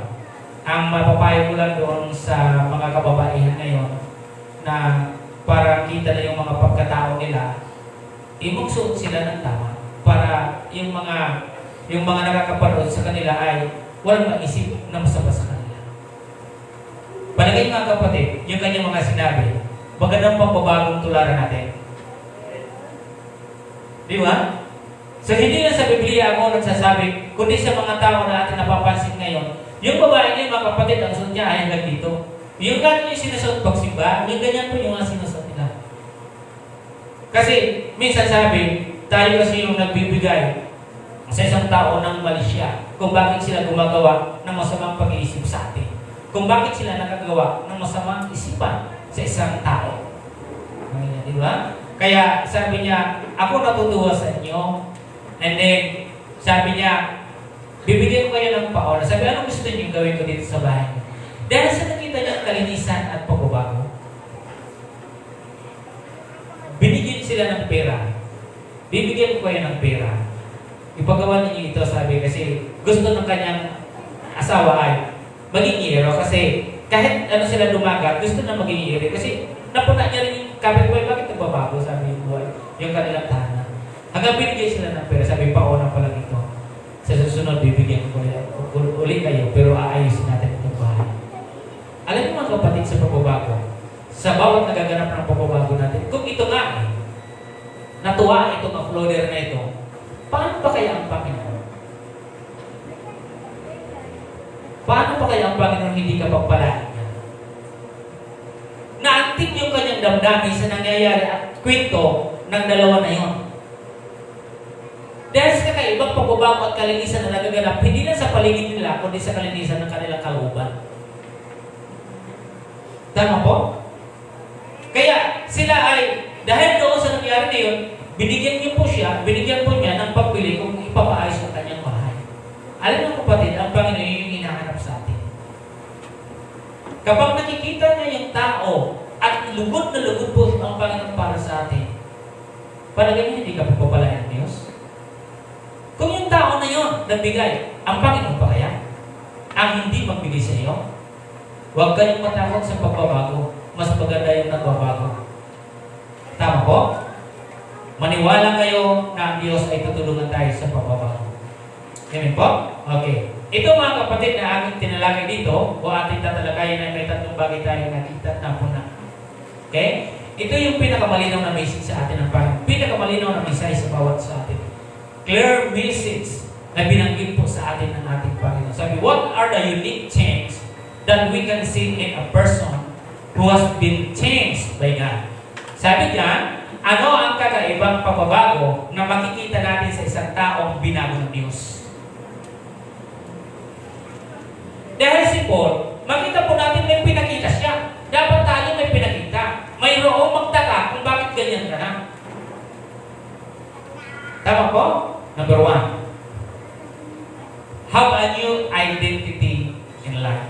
ang mapapayo ko lang doon sa mga kababaihan ngayon na para kita na yung mga pagkatao nila, imugsuot sila ng tama para yung mga nakakaparoon sa kanila ay walang maisip na masama sa kanila. Palagay mga kapatid, yung kanyang mga sinabi, magandang pagbabagong tularan natin. Di ba? So, hindi lang sa Biblia ako nagsasabi, kundi sa mga tao na atin napapansin ngayon, yung babae niya, mga kapatid, ang suot niya ay hanggang dito. Yung gano'n yung sinusuot pagsimba, yung ganyan po yung mga sinusuot nila. Kasi, minsan sabi, tayo kasi yung nagbibigay sa isang tao ng mali siya kung bakit sila gumagawa ng masamang pag-iisip sa atin. Kung bakit sila nakagawa ng masamang isipan sa isang tao. Di ba? Kaya, sabi niya, ako natutuwa sa inyo. And then, sabi niya, bibigyan ko kayo ng paola. Sabi, anong gusto niyo gawin ko dito sa bahay? Dahil sa nakita niya ang kalinisan at pagbabago, binigyan sila ng pera. Bibigyan ko kayo ng pera. Ipagawa ninyo ito, sabi, kasi gusto ng kanyang asawa ay maging hero. Kasi kahit ano sila lumagat, gusto na maging hero. Kasi napuna niya rin yung kapitbahay, bakit nagbabago, sabi yung buhay, yung kanilang tahanan. Hanggang binigay sila ng pera, sabi, pauna pa lang ito. Sa susunod, bibigyan ko uli kayo, pero aayusin natin itong bahay. Alam niyo mga kapatid sa pagbabago, sa bawat nagaganap ng pagbabago natin, kung ito nga eh, natuwa itong uploader na ito, paano pa kaya ang Panginoon? Paano pa kaya ang Panginoon hindi ka pagpalaan niya? Naantig yung kanyang damdamin sa nangyayari at kwento ng dalawa na yon. Dahil sa kakaibang pagbabago at kalinisan na nagaganap, hindi lang sa paligid nila, kundi sa kalinisan ng kanilang kalooban. Tama po? Kaya sila ay, dahil doon sa nangyari na yun, binigyan po niya ng pagbili kung ipapaayos ang kanyang bahay. Alam mo Kapag nakikita niya yung tao at lugod na lugod po ang Panginoon para sa atin, palagay niya hindi ka pagpapalain ng Diyos? Kung yung tao na yun nagbigay, ang Panginoon pa kaya? Ang hindi magbigay sa iyo? Huwag kayong matakot sa pagbabago. Mas maganda yung nagbabago. Tama po? Maniwala kayo na ang Diyos ay tutulungan tayo sa pagbabago. Amen po? Okay. Ito mga kapatid na aking tinalagay dito, o ating tatalakayin na may tatlong bagay tayo nakita na po na. Okay? Ito yung pinakamalinaw na message sa atin ng Panginoon. Pinakamalinaw na message sa bawat sa atin. Clear message na binanggit po sa atin ng ating Panginoon. Sabi, what are the unique changes that we can see in a person who has been changed by God? Sabi diyan, ano ang kakaibang pagbabago na makikita natin sa isang taong binago ng Diyos? Dahil si Paul, makita po natin may pinakita siya. Dapat tayo may pinakita. Mayroong magtaka kung bakit ganyan ka na. Tama po? Number 1. Have a new identity in life.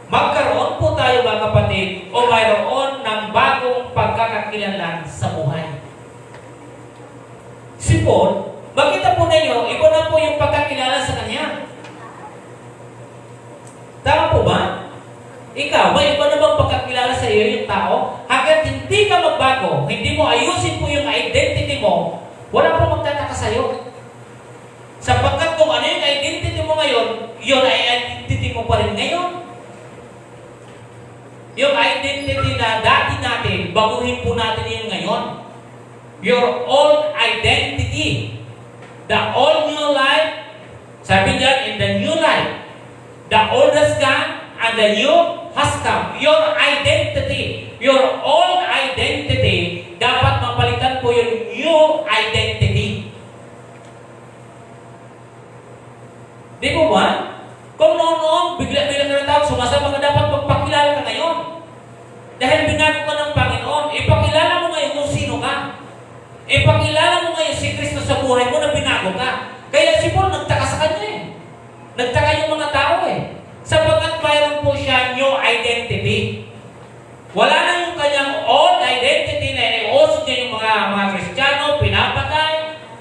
Magkaroon po tayo mga kapatid o mayroon ng bagong pagkakakilanlan sa buhay. Si Paul, makita po ninyo, iba na po yung pagkakilala sa kanya. Tama po ba? Ikaw, may iba na bang pagkakilala sa iyo yung tao? Hanggat hindi ka magbago, hindi mo ayusin po yung identity mo, wala po magtataka sa iyo. Sapagkat kung ano yung identity mo ngayon, yun ay identity mo pa rin ngayon. Yung identity na dati natin, baguhin po natin yung ngayon. Your old identity. The old new life, sabi diyan, in the new life, the old has gone and the new has come. Your identity, your old identity, dapat mapalitan po yung new identity. Di po ba? Kung noon, bigla-bigla ka na tawag, sumasama ka, dapat magpakilala ka ngayon. Dahil binago ka ng Panginoon, ipakilala mo ngayon kung sino ka. Ipakilala mo ngayon si Kristo sa buhay mo na binago ka. Kaya si Paul nagtaka sa kanya eh. Nagtaka yung mga tao eh. Sapagkat mayroon po siya new identity. Wala na yung kanyang old identity na iniusog niya yung mga Kristiyano, pinapatay,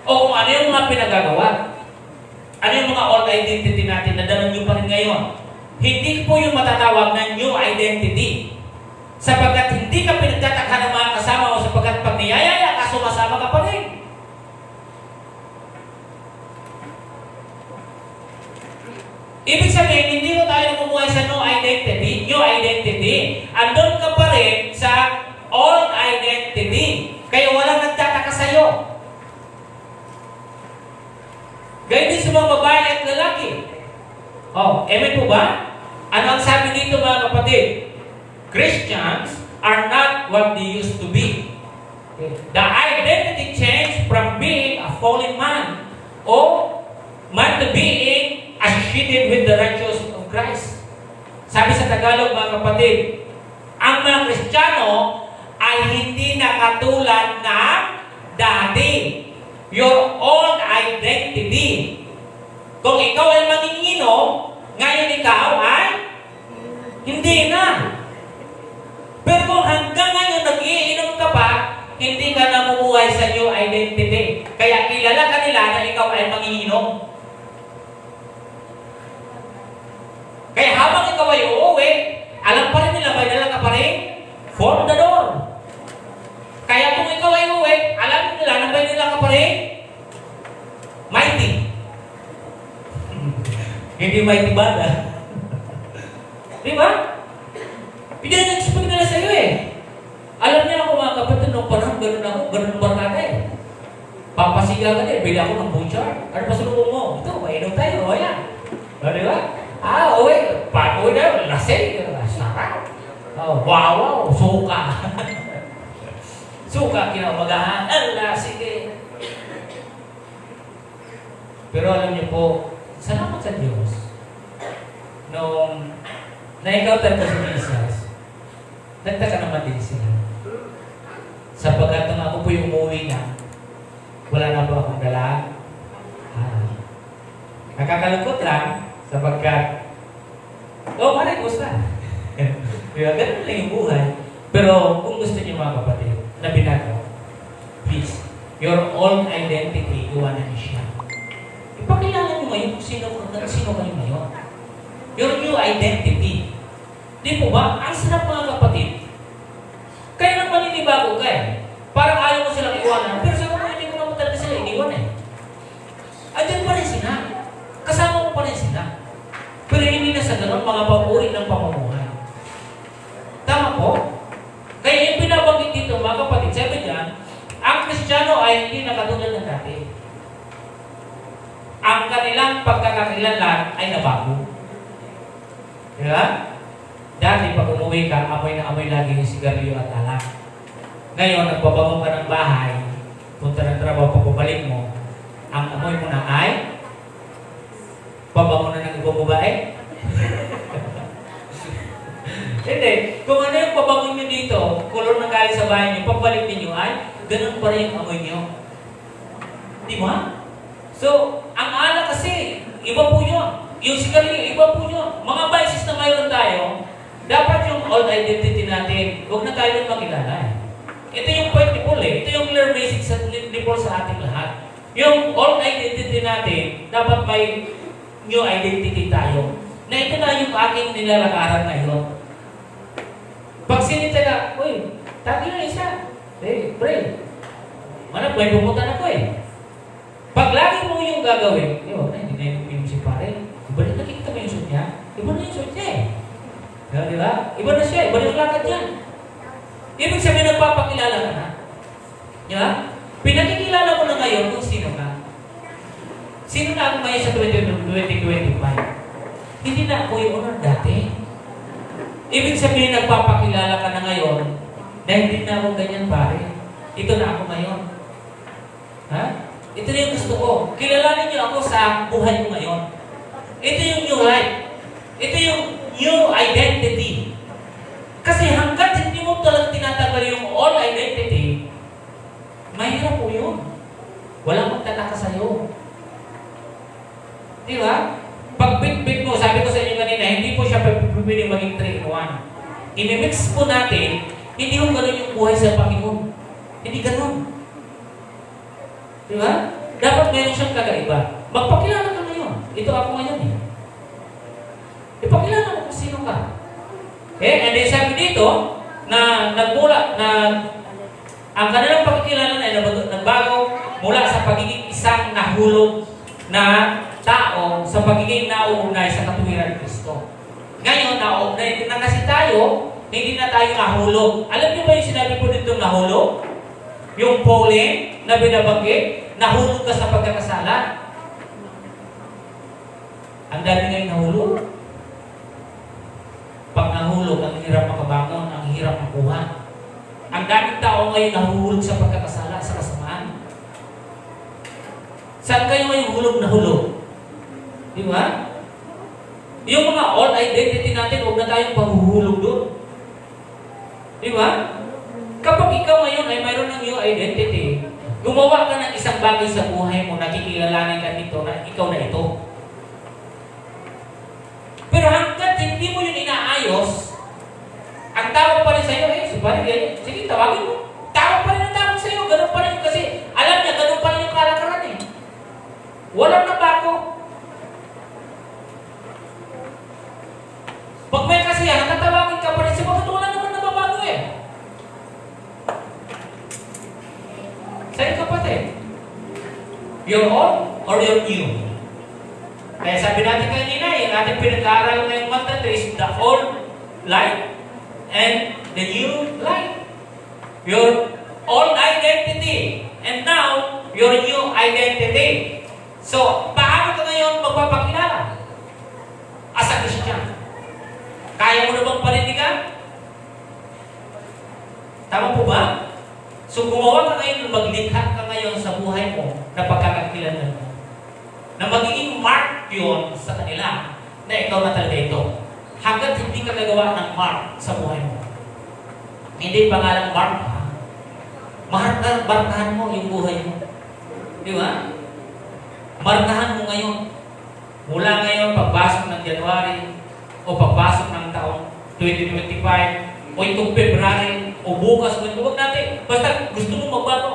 o kung ano yung mga pinagagawa. Ano yung mga old identity natin na dala nyo pa rin ngayon? Hindi po yung matatawag na new identity. Sapagkat hindi ka pinagtatakha ng mga kasama mo sapagkat pag niyayaya ka, sumasama ka pa rin. Ibig sabihin, hindi mo tayo namumuhay sa new identity. Andun ka pa rin sa old identity. Kaya walang nagtataka sa'yo. Gayun din sa mga babae at lalaki. Oh, amen po ba? Ano ang sabi dito mga kapatid? Christians are not what they used to be. The identity changed from being a fallen man or man to being associated with the righteousness of Christ. Sabi sa Tagalog mga kapatid, ang mga Kristiyano ay hindi na katulad ng dati. Your old identity. Kung ikaw ay manginginom, ngayon ikaw ay hindi na. Pero kung hanggang ngayon nag-iinom ka pa, hindi ka namumuhay sa new identity. Kaya kilala ka nila na ikaw ay manginginom. Kaya habang ikaw ay uuwi, alam pa rin nila, may dala ka pa rin for the door. Kaya kung ikaw ay uuwi, alam nila na may dala ka pa rin mighty. Hindi mighty bada. Di ba? Hindi na nag-expect nila sa iyo eh. Alam niya ako mga kapatid, nung panahon, ganun barkada eh. Papasigaw ka din, bili ako ng butcher. Ano pa sulubong mo? Ito, mainom tayo, o yan. O, di ba? Uwi, pag-uwi na, lasing, sarap. Wow, suka. Suka, kinamagahan, sige. Pero alam niyo po, salamat sa Diyos. Nung na-encounter ko si Jesus, nagtaka naman din sila. Sapagkat nung ako po yung umuwi na, wala na po akong dala. Nakakalungkot lang, sapagkat, Maray, gusto. Diba? Ganun lang yung buhay. Pero kung gusto niyo mga kapatid, na binago, please, your own identity, iwanan niyo siya. Ipakilala niyo ngayon kung sino kayo ngayon. Your new identity. Di po ba? Ang sarap mga kapatid. Kaya nang maninibago ka eh. Parang ayaw mo silang iwanan. Pero sa mga hindi ko naman talaga sila iniwan eh. Andyan pa rin sila. Kasama mo pa rin sila. Pero hindi na sa ganun mga papuri ng pamumuhay. Tama po? Kaya yung binabanggit dito mga kapatid, sabi niya, ang Kristiyano ay hindi nakatulad ng dati. Ang kanilang pagkakakilanlan ay nabago. Diba? Dati pag umuwi ka, amoy na amoy lagi yung sigarilyo at alak. Ngayon, nagpabango ka ng bahay, punta ng trabaho, pagpabalik mo, ang amoy mo na ay pabango na ng ibang babae. Hindi. Kung ano yung pabango nyo dito, kulor na galing sa bahay nyo, pagbalik ninyo ay, ganun pa rin yung amoy nyo. Di ba? So, ang alak kasi, iba po yun. Yung sigarilyo, iba po yun. Mga vices na mayroon tayo, dapat yung old identity natin, huwag na tayo makilala. Ito yung point ni Paul eh. Ito yung clear message ni Paul sa ating lahat. Yung old identity natin, dapat may new identity tayo. Na ito na yung aking nilalakaran ngayon. Pag sinita na, uy, tagi na isa. Hey, pray. Mana, may pumunta na ko eh. Pag lagi mo yung gagawin, hindi na yung si pare. Iba na nakikita mo yung suit niya. Iba na yung suit niya eh. Di ba? Iba na siya. Iba na yung lakad niya. Ibig sabihin, nagpapakilala ka na. Di ba? Pinakikilala mo na ngayon kung sino ka. Sino na ako ngayon sa 2025? Hindi na ako yung honor dati. Ibig sabihin, nagpapakilala ka na ngayon na hindi na ako ganyan pare. Ito na ako ngayon. Ha? Ito na yung gusto ko. Kilalanin niyo ako sa buhay ko ngayon. Ito yung new life. Ito yung new identity. Kasi hanggat hindi mo talagang tinatanggal yung old identity, mahirap po yun. Walang magtataka sa'yo. Di ba? Pag bit-bit mo, sabi ko sa inyo kanina, hindi po siya pwede maging 3-in-1. Imimix po natin, hindi mo ganun yung buhay sa Panginoon. Hindi ganun. Di ba? Dapat meron siyang kagaiba. Magpakilala ka ngayon. Ito ako ngayon eh. Ipakilala mo kung sino ka. And then sabi dito, na nagmula, na ang kanilang pagkikilala ay nagbago mula sa pagiging isang nahulog na tao sa pagiging nauunay sa katuwiran ni Kristo. Ngayon, nauunay na kasi tayo, hindi na tayo nahulog. Alam niyo ba yung sinabi po dito nahulog? Yung falling na binabanggit, nahulog ka sa pagkakasala. Ang dami ngayon nahulog. Pag nahulog, ang hirap makabangon, ang hirap makuha. Ang daming tao ngayon nahuhulog sa pagkakasala, sa kasamaan. Saan kayo ngayong hulog na hulog? Di ba? Yung mga old identity natin, huwag na tayong pahuhulog doon. Di ba? Kapag ikaw ngayon ay mayroon ng new identity, gumawa ka ng isang bagay sa buhay mo, nakikilalanin ka nito na ikaw na ito. Pero hanggat hindi mo yun inaayos, ang tawag pa rin sa'yo, si pare, sige, tawagin mo. Tawag pa rin ang tawag sa'yo, ganun pa rin kasi alam niya, ganun pa rin yung kalakaran eh. Walang nabago. Pag may kasiyahan, tatawagin ka pa rin siya, bakit wala naman nababago eh? Sa'yo kapatid, you're old or you're new? Kaya sabi natin kanina, yung ating pinag-aaral ngayong month is the old life and the new life. Your old identity and now your new identity. So, paano ka ngayon magpapakilala? As a Christian. Kaya mo na bang panindigan? Tama po ba? So, gumawa ka ngayon, maglikha ka ngayon sa buhay mo na pagkakakilanlan mo. Na magiging mark yun sa kanila na ikaw na talaga ito. Hanggat hindi ka gagawa ng mark sa buhay mo. Hindi pangalang mark ha. Markahan mo yung buhay mo. Di ba? Markahan mo ngayon. Mula ngayon, pagpasok ng January o pagpasok ng taong 2025, o itong February, o bukas, huwag natin. Basta gusto mo magbago.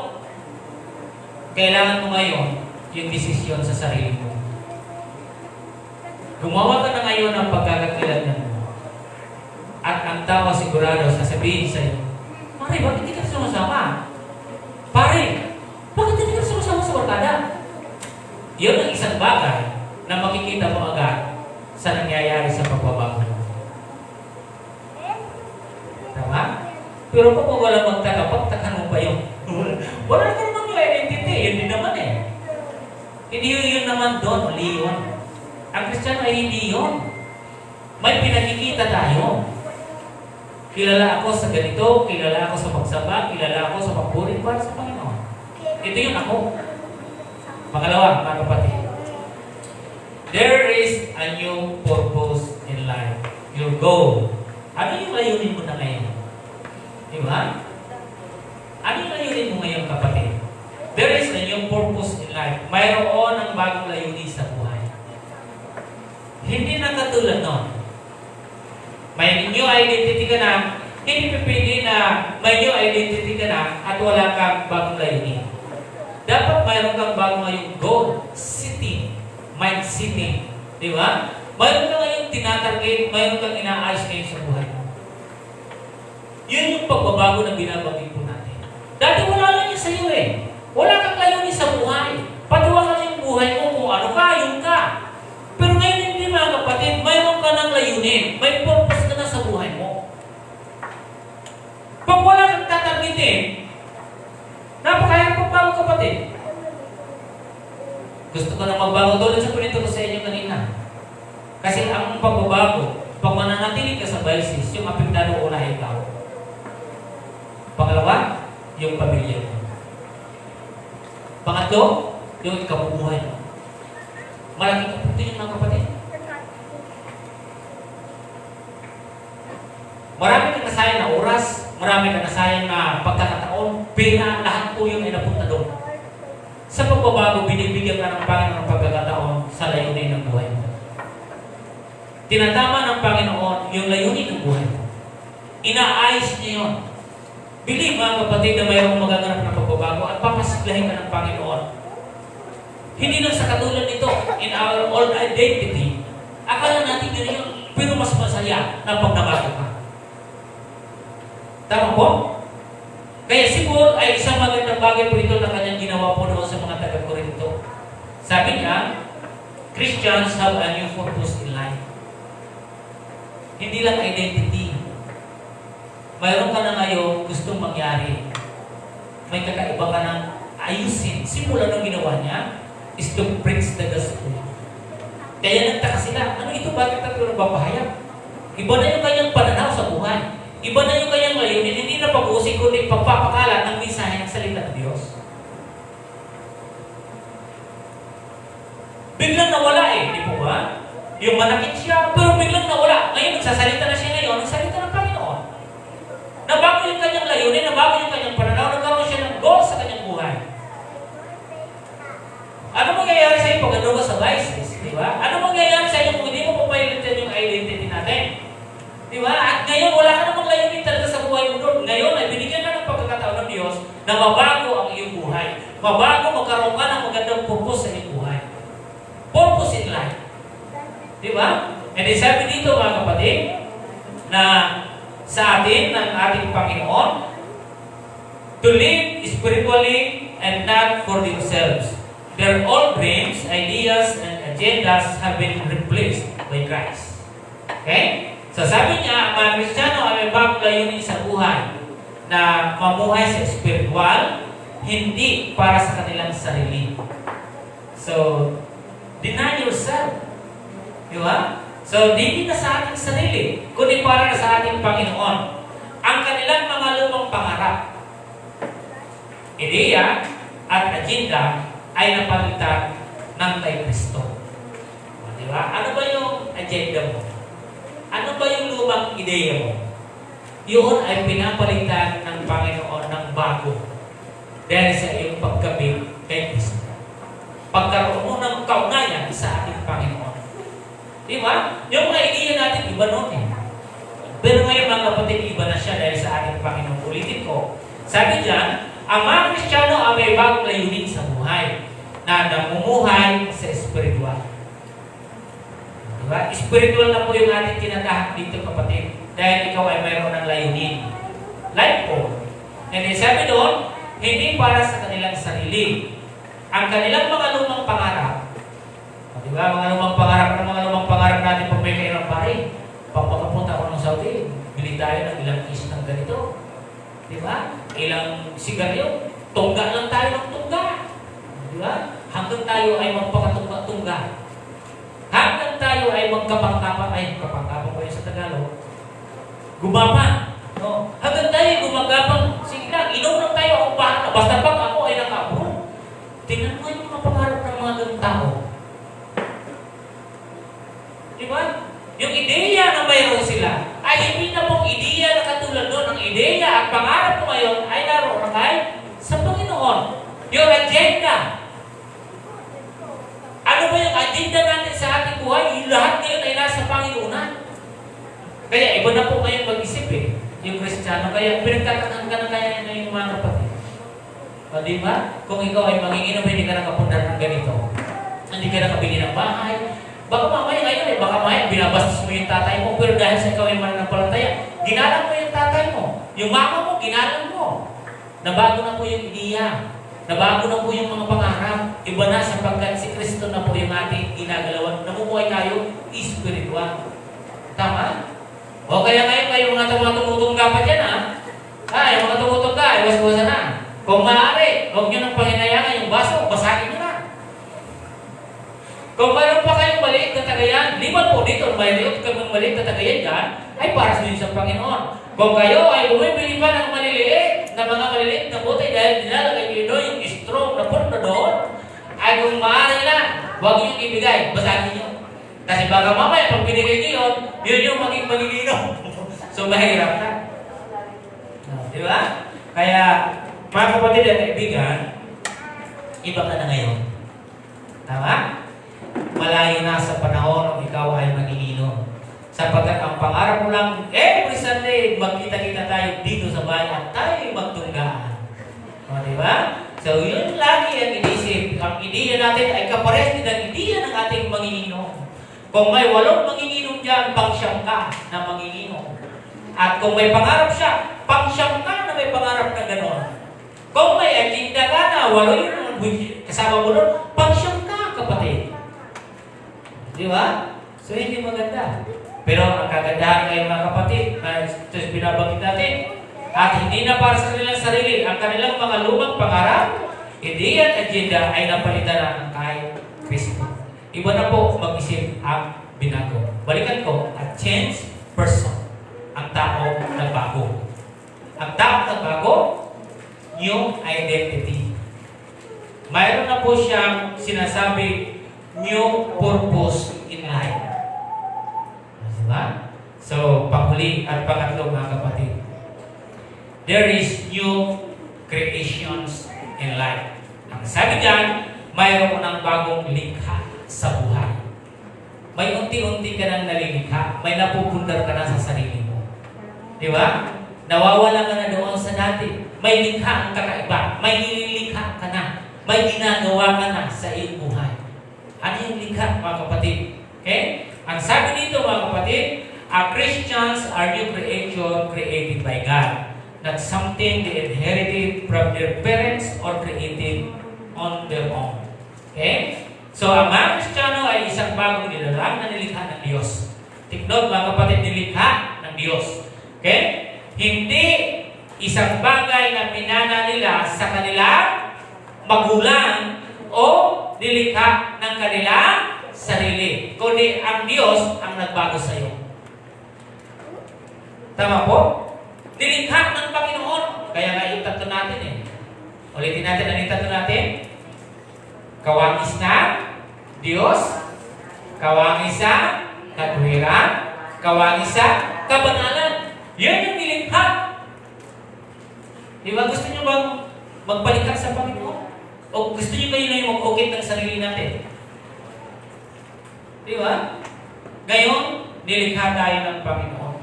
Kailangan mo ngayon yung desisyon sa sarili mo. Gumawa ka na ngayon ng pagkakakilanlan mo. At ang tao sigurado sasabihin sa iyo, Pare, bakit hindi ka sumasama? Pare, bakit hindi ka sumasama sa barkada? Yun ang isang bagay na makikita mo agad sa nangyayari sa pagbabago. Tama? Pero kung wala magtaka, pagtakan mo pa yung wala ka naman yung identity. Yun din naman eh. Hindi yun naman doon, mali yun. Ang Kristiyano ay hindi yun. May pinakikita tayo. Kilala ako sa ganito, kilala ako sa pagsamba, kilala ako sa pagpuri para sa Panginoon. Ito yun ako. Pangalawa, mga kapatid. There is a new purpose in life. Your goal. Ano yung layunin mo na ngayon? Di ba? Ano yung layunin mo ngayon, kapatid? There is a new purpose in life. Mayroon ang bagong layunin sa buhay. Hindi na katulad nun. May new identity ka na, hindi pipili na may new identity ka na at wala kang bagong layunin. Dapat mayroon kang bagong ngayong goal, sitting, mind sitting. Di ba? Mayroon kang ngayong tinatarget, mayroon kang inaayos ngayon sa buhay mo. Yun yung pagbabago na binabanggit po natin. Dati wala lang yun sa iyo eh. Wala kang layunin sa buhay. Patuwa ka yung buhay mo kung ano ka, yun ka. Pero ngayon hindi mga kapatid, mayroon ka ng layunin. May purpose ka na sa buhay mo. Pag wala kang tatargetin, napakahirap pagbago kapatid. Gusto ko na magbago tulad sa pinito ko sa inyo kanina. Kasi ang pagbabago, pag mananatili ka sa basis, yung apektado una ay ikaw. Pangalawa, yung pamilya mo. Pangatlo, yung ikabubuhay mo. Malaking kapatid yun mga kapatid. Marami kang nasayang na oras, marami kang nasayang na pagkakataon, pera, lahat po yun ay napunta doon. Sa pagbabago, binibigyan ka ng Panginoon ng pagkakataon sa layunin ng buhay mo. Tinatama ng Panginoon yung layunin ng buhay mo. Inaayos niya yun. Believe mga kapatid na mayroong magaganap ng pagbabago at papasiglahin ka ng Panginoon. Hindi lang sa katulad nito, in our old identity, akala natin yun yun, pero mas masaya na pag nabago ka. Tama po? Kaya si Paul ay isang magandang bagay po ito na kanyang ginawa po noon sa mga taga-Korinto. Sabi niya, Christians have a new purpose in life. Hindi lang identity. Mayroon ka na ngayon gustong mangyari. May kakaiba ka ng ayusin. Simula ng ginawa niya is to preach the gospel. Kaya nagtaka sila, ano ito, bakit tayo nagpapahayag? Iba na yung kanyang pananaw sa buhay. Iba na yung kanyang layunin, hindi na pag-uusig kundi pagpapakalat ng mensahe ng salita ng Diyos. Biglang nawala di po ba? Yung manakit siya, pero biglang nawala. Ngayon, nagsasalita na siya ngayon, nagsalita ng Panginoon. Nabago yung kanyang layunin, nabago yung kanyang pananaw, nagkaroon siya ng goal sa kanyang buhay. Ano mangyayari sa iyo pag ano ka sa vices, di ba? Ano mangyayari sa iyo kung hindi mo papayalitan yung identity natin? Di ba? At ngayon, wala ka namang layunin talaga sa buhay mo doon. Ngayon, ay binigyan ka ng pagkakataon ng Diyos na mabago ang iyong buhay. Mabago, magkaroon ka ng magandang purpose sa iyong buhay. Purpose in life. Di ba? And sabi dito mga kapatid, na sa atin, ng ating Panginoon, to live spiritually and not for themselves. Their old dreams, ideas, and agendas have been replaced by Christ. Okay? So sabi niya, ang mga Kristiyano ay may bagong layunin sa buhay na mamuhay sa spiritual, hindi para sa kanilang sarili. So, deny yourself. Di ba? So, hindi na sa ating sarili, kundi para sa ating Panginoon. Ang kanilang mga lumang pangarap, ideya at agenda ay napalitan ng kay Kristo. Di ba? Ano ba yung agenda mo? Ano ba yung lumang ideya mo? Yun ay pinapalitan ng Panginoon ng bago dahil sa iyong pagkabit kay Kristo. Pagkaroon mo ng kaugnayan sa ating Panginoon. Di ba? Yung mga ideya natin, iba noon Pero ngayon mga kapatid, iba na siya dahil sa ating Panginoon. Ulitin ko. Sabi diyan, ang mga Kristiyano ay may bagong layunin sa buhay na namumuhay sa espiritual. Diba? Spiritual na po yung ating tinatahak dito kapatid. Dahil ikaw ay mayroon ng layunin. Like po. And then sabi doon, hindi para sa kanilang sarili. Ang kanilang mga lumang pangarap. Diba? Mga lumang pangarap natin pag may kairang pare. Pag makapunta ko ng Saudi, bili tayo ng ilang is ng ganito. Diba? Ilang sigarilyo. Tungga lang tayo ng tungga. Diba? Hanggang tayo ay magpakatunga-tungga. Hanggang tayo ay magkapangkapa. Ay, kapangkapa ko yun sa Tagalog. Gumapa. No? Hanggang tayo gumagapang. Sige lang, inom lang tayo. Ako bahala. Basta pag ako ay nakapuro. Tingnan mo yung mga pangarap ng mga ganong tao. Diba? Yung ideya na mayroon sila ay hindi na pong ideya na katulad doon. Ang ideya at pangarap ko ngayon ay naroon kay sa Panginoon. Your agenda. Ano ba yung agenda natin sa ating buhay? Yung lahat ngayon ay nasa Panginoon. Kaya iba na po ngayon mag-isip eh. Yung Kristiyano. Kaya pinagtatangan ka na kaya na yung mga kapatid. O diba? Kung ikaw ay manginginom, hindi ka nakapundar ng ganito. Hindi ka nakabili ng bahay. Baka mamaya ngayon baka mamaya binabastos mo yung tatay mo, pero dahil sa ikaw ay mananampalataya, ginalang mo yung tatay mo. Yung mama mo, ginalang mo. Nabago na po yung ideya. Nabago na po yung mga pangarap. Iba na sapagkat si Kristo na po yung ating ginagalawan. Namumuhay tayo espiritual. Tama? O kaya ngayon kayo mga tumutungga pa dyan ha? Yung mga tumutungga, iwas-iwasan na. Kung maaari, huwag nyo nang panginayangan yung baso, basahin nyo na. Kung mayroon pa kayong maliit na tagayan, liman po dito, mayroon kayong maliit na tagayan dyan, ay para sa inyo sa Panginoon. Kung kayo ay bumibili pa ng maliliit, na mga maliliit na buti dahil nilalagay nyo doon yung strong na punta doon, ay kung maaari lang, huwag nyo ibigay, basahin nyo. Kasi baka mamaya, pag binigay nyo yun yung maging magiginaw. So mahirap na. Di ba? Kaya, mga kapatid at kaibigan, iba ka na ngayon. Tama? Malayo na sa panahon kung ikaw ay mag-iinom. Sapagkat ang pangarap mo lang, every Sunday, magkita-kita tayo dito sa bayan at tayo magtunggaan. O, diba? So, yun lagi ang inisip. Ang ideya natin ay kapares din ang ideya ng ating manginginom. Kung may 8 manginginom dyan, pang-siyam ka na manginginom. At kung may pangarap siya, pang-siyam ka na may pangarap na gano'n. Kung may agenda ka na, 8 yun, kasama mo doon, pang-siyam ka, kapatid. Di ba? So, hindi maganda. Pero ang kagandahan ngayon mga kapatid, na binabanggit natin, at hindi na para sa kanilang sarili, ang kanilang mga lumang pangarap, ideya at agenda ay napalitan na kay Kristo. Iba na po mag-isip ang binago. Balikan ko, a changed person. Ang tao nagbago. Ang tao nagbago, new identity. Mayroon na po siyang sinasabi, new purpose in life. Diba? So, panghuli at pangatlo mga kapatid. There is new creations in life. Ang sabi diyan, mayroon ng bagong likha sa buhay. May unti-unti ka nang nalilikha. May napupundar ka na sa sarili mo. Diba? Nawawala ka na doon sa dati. May likha ang kakaiba. May nililikha ka na. May ginagawa ka na sa iyong buhay. Ano yung likha, mga kapatid? Okay? Ang sabi dito, mga kapatid, Christians are new creation created by God. Not something they inherited from their parents or created on their own. Okay? So, ang mga Kristiyano ay isang bagong nilalang na nilikha ng Diyos. Take note, mga kapatid, nilikha ng Diyos. Okay? Hindi isang bagay na pinana nila sa kanilang magulang o nilikha ng kanilang sarili. Kundi ang Diyos ang nagbago sa iyo. Tama po? Nilikha ng Panginoon. Kaya nga yung tatlo natin eh. Ulitin natin ang yung tatlo natin. Kawangis na Diyos, kawangis sa katwiran, kawangis sa kabanalan. Yan yung nilikha. Di ba gusto nyo bang magbalikan sa Panginoon? O gusto nyo kayo na yung mag-ukit ng sarili natin? Di ba? Ngayon, nilikha tayo ng Panginoon.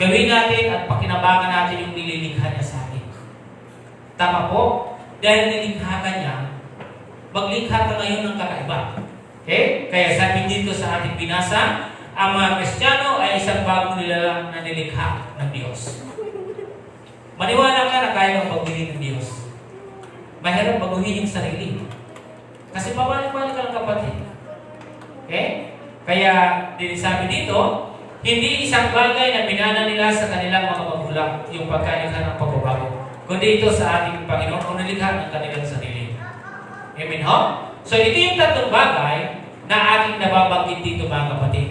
gawin natin at pakinabangan natin yung nililikha niya sa atin. Tama po? Dahil nilikha ka niya, maglikha ka ngayon ng kakaiba. Okay? Kaya sabi dito sa ating binasa, ang mga Kristiyano ay isang bagong nilalang na nilikha ng Diyos. Maniwala ka na kaya kang pagpili ng Diyos. Mahirap baguhin yung sarili. Kasi pabalik-balik ka ng kapatid. Okay? Kaya, sabi dito, hindi isang bagay na minana nila sa kanilang mga magulang yung pagkalikha ng pagbabago. Kundi ito sa ating Panginoon kung nilikha ng kanilang sarili. Amen ho? So, ito yung tatlong bagay na ating nababanggit dito mga kapatid.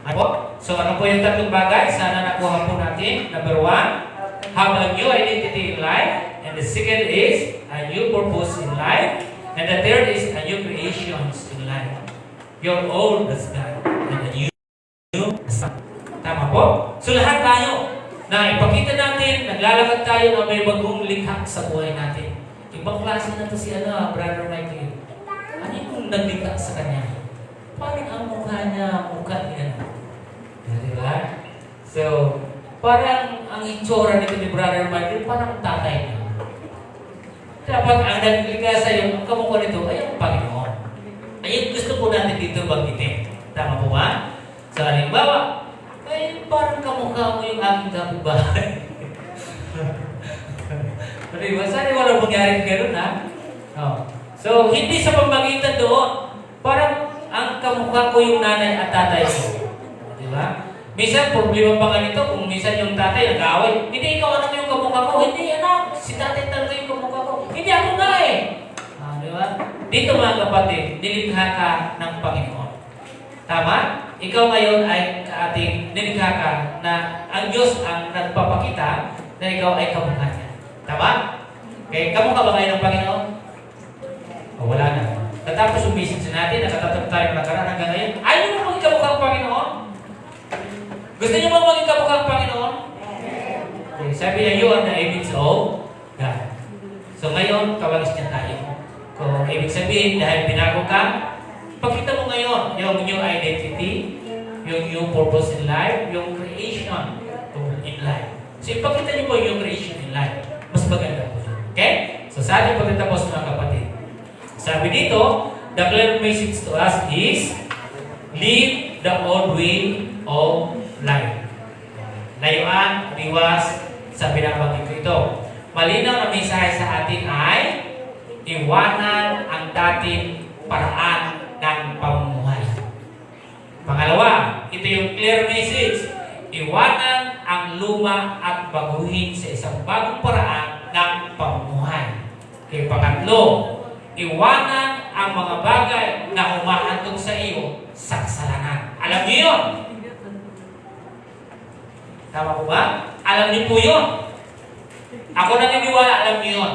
Ano? So, ano po yung tatlong bagay? Sana nakuha po natin. Number 1, have a new identity in life. And the second is a new purpose in life. And the third is a new creations in life. You're old as God. And a new son. Tama po? So, lahat tayo na ipakita natin, naglalakad tayo na may bagong likha sa buhay natin. Ibang klase na to si Brother Michael. Ano yung naglikha sa kanya? Parang ang mukha niya, mukha niya. Diba? So, parang ang itsura nito ni Brother Michael, parang tatay niya. Dapat ang naglikha sa iyo, ang kamukha nito ay ang Panginoon. Ayun gusto po natin dito banggitin. Tama po ba? So, halimbawa, ay parang kamukha mo yung aking kapitbahay. Diba? Sana walang mangyari gano'n, ha? Oh. So, hindi sa pamamagitan doon, parang ang kamukha ko yung nanay at tatay ko. Diba? Minsan, problema pa ganito kung minsan yung tatay nag-away. Hindi, ikaw anak yung kamukha ko. Hindi, anak. Si tatay talaga yung kamukha ko. Hindi, ako nga eh. Diba? Dito mga kapatid, nilikha ka ng Panginoon. Tama? Ikaw ngayon ay ating nilikha ka na ang Diyos ang nagpapakita na ikaw ay kamukha niya. Tama? Okay, kamukha ba kayo ng Panginoon? O, wala na. Natapos yung message natin, nakatatap tayo nakaraan hanggang ngayon. Ayaw mo maging kamukha ng Panginoon? Gusto niyo ba maging kamukha ng Panginoon? Okay, sabi niya, you are the image of God. So ngayon, kawagis niya tayo. Kung ibig sabihin, dahil binago ka, pakita mo ngayon yung new identity, yung new purpose in life, yung creation in life. So ipakita niyo po yung creation in life. Mas maganda po yun. Okay? So sa ating pagtatapos mga kapatid, sabi dito, the clear message to us is, live the old way of life. Layuan, iwas sa binabanggit ko ito. Malinaw na mensahe sa atin ay, iwanan ang dating paraan ng pamumuhay. Pangalawa, ito yung clear message. Iwanan ang luma at baguhin sa isang bagong paraan ng pamumuhay. Okay, pangatlo, iwanan ang mga bagay na humahandog sa iyo sa kasalanan. Alam niyo yun? Tama po ba? Alam niyo po yun. Ako naniniwala, alam niyo yun.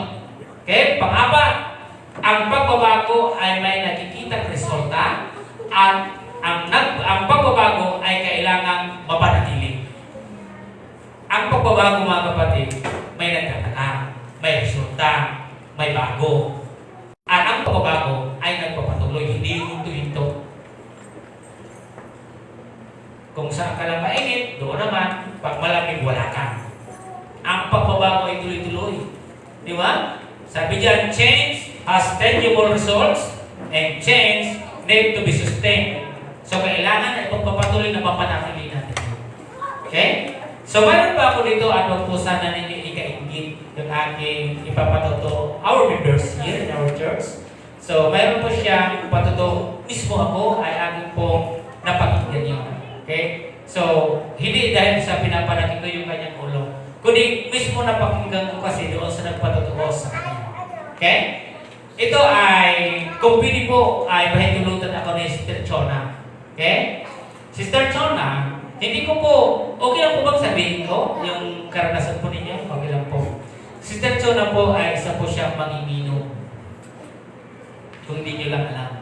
Okay? Pang-apat, ang pagbabago ay may nakikitang resulta at ang pagbabago ay kailangang mapanatili. Ang pagbabago mga kapatid, may nagtataka, may resulta, may bago. At ang pagbabago ay nagpapatuloy, hindi yung hinto-hinto. Kung saan ka lang mainit, doon naman, pag malamig, wala ka. Ang pagbabago ay tuloy-tuloy. Di ba? Sabi dyan, change has tangible results and change need to be sustained. So, kailangan ay pagpapatuloy na mapanatili natin. Okay? So, mayroon pa ako dito at huwag po sana ninyo ika-ingit yung aking ipapatuto our members here in our church. So, mayroon po siyang patuto. Mismo ako ay aking pong napakinggan niyo. Okay? So, hindi dahil sa pinapanakit ko yung kanyang ulo, kundi mismo napakinggan ko kasi doon sa nagpatutuo sa kanya. Okay? Ito ay, kung pili po, ay mahintulutan ako ni Sister Chona. Okay? Sister Chona, hindi ko po, okay lang po bang sabihin ko yung karanasan po ninyo? Okay lang po. Sister Chona po ay isa po siyang manginginom. Kung hindi nyo lang alam.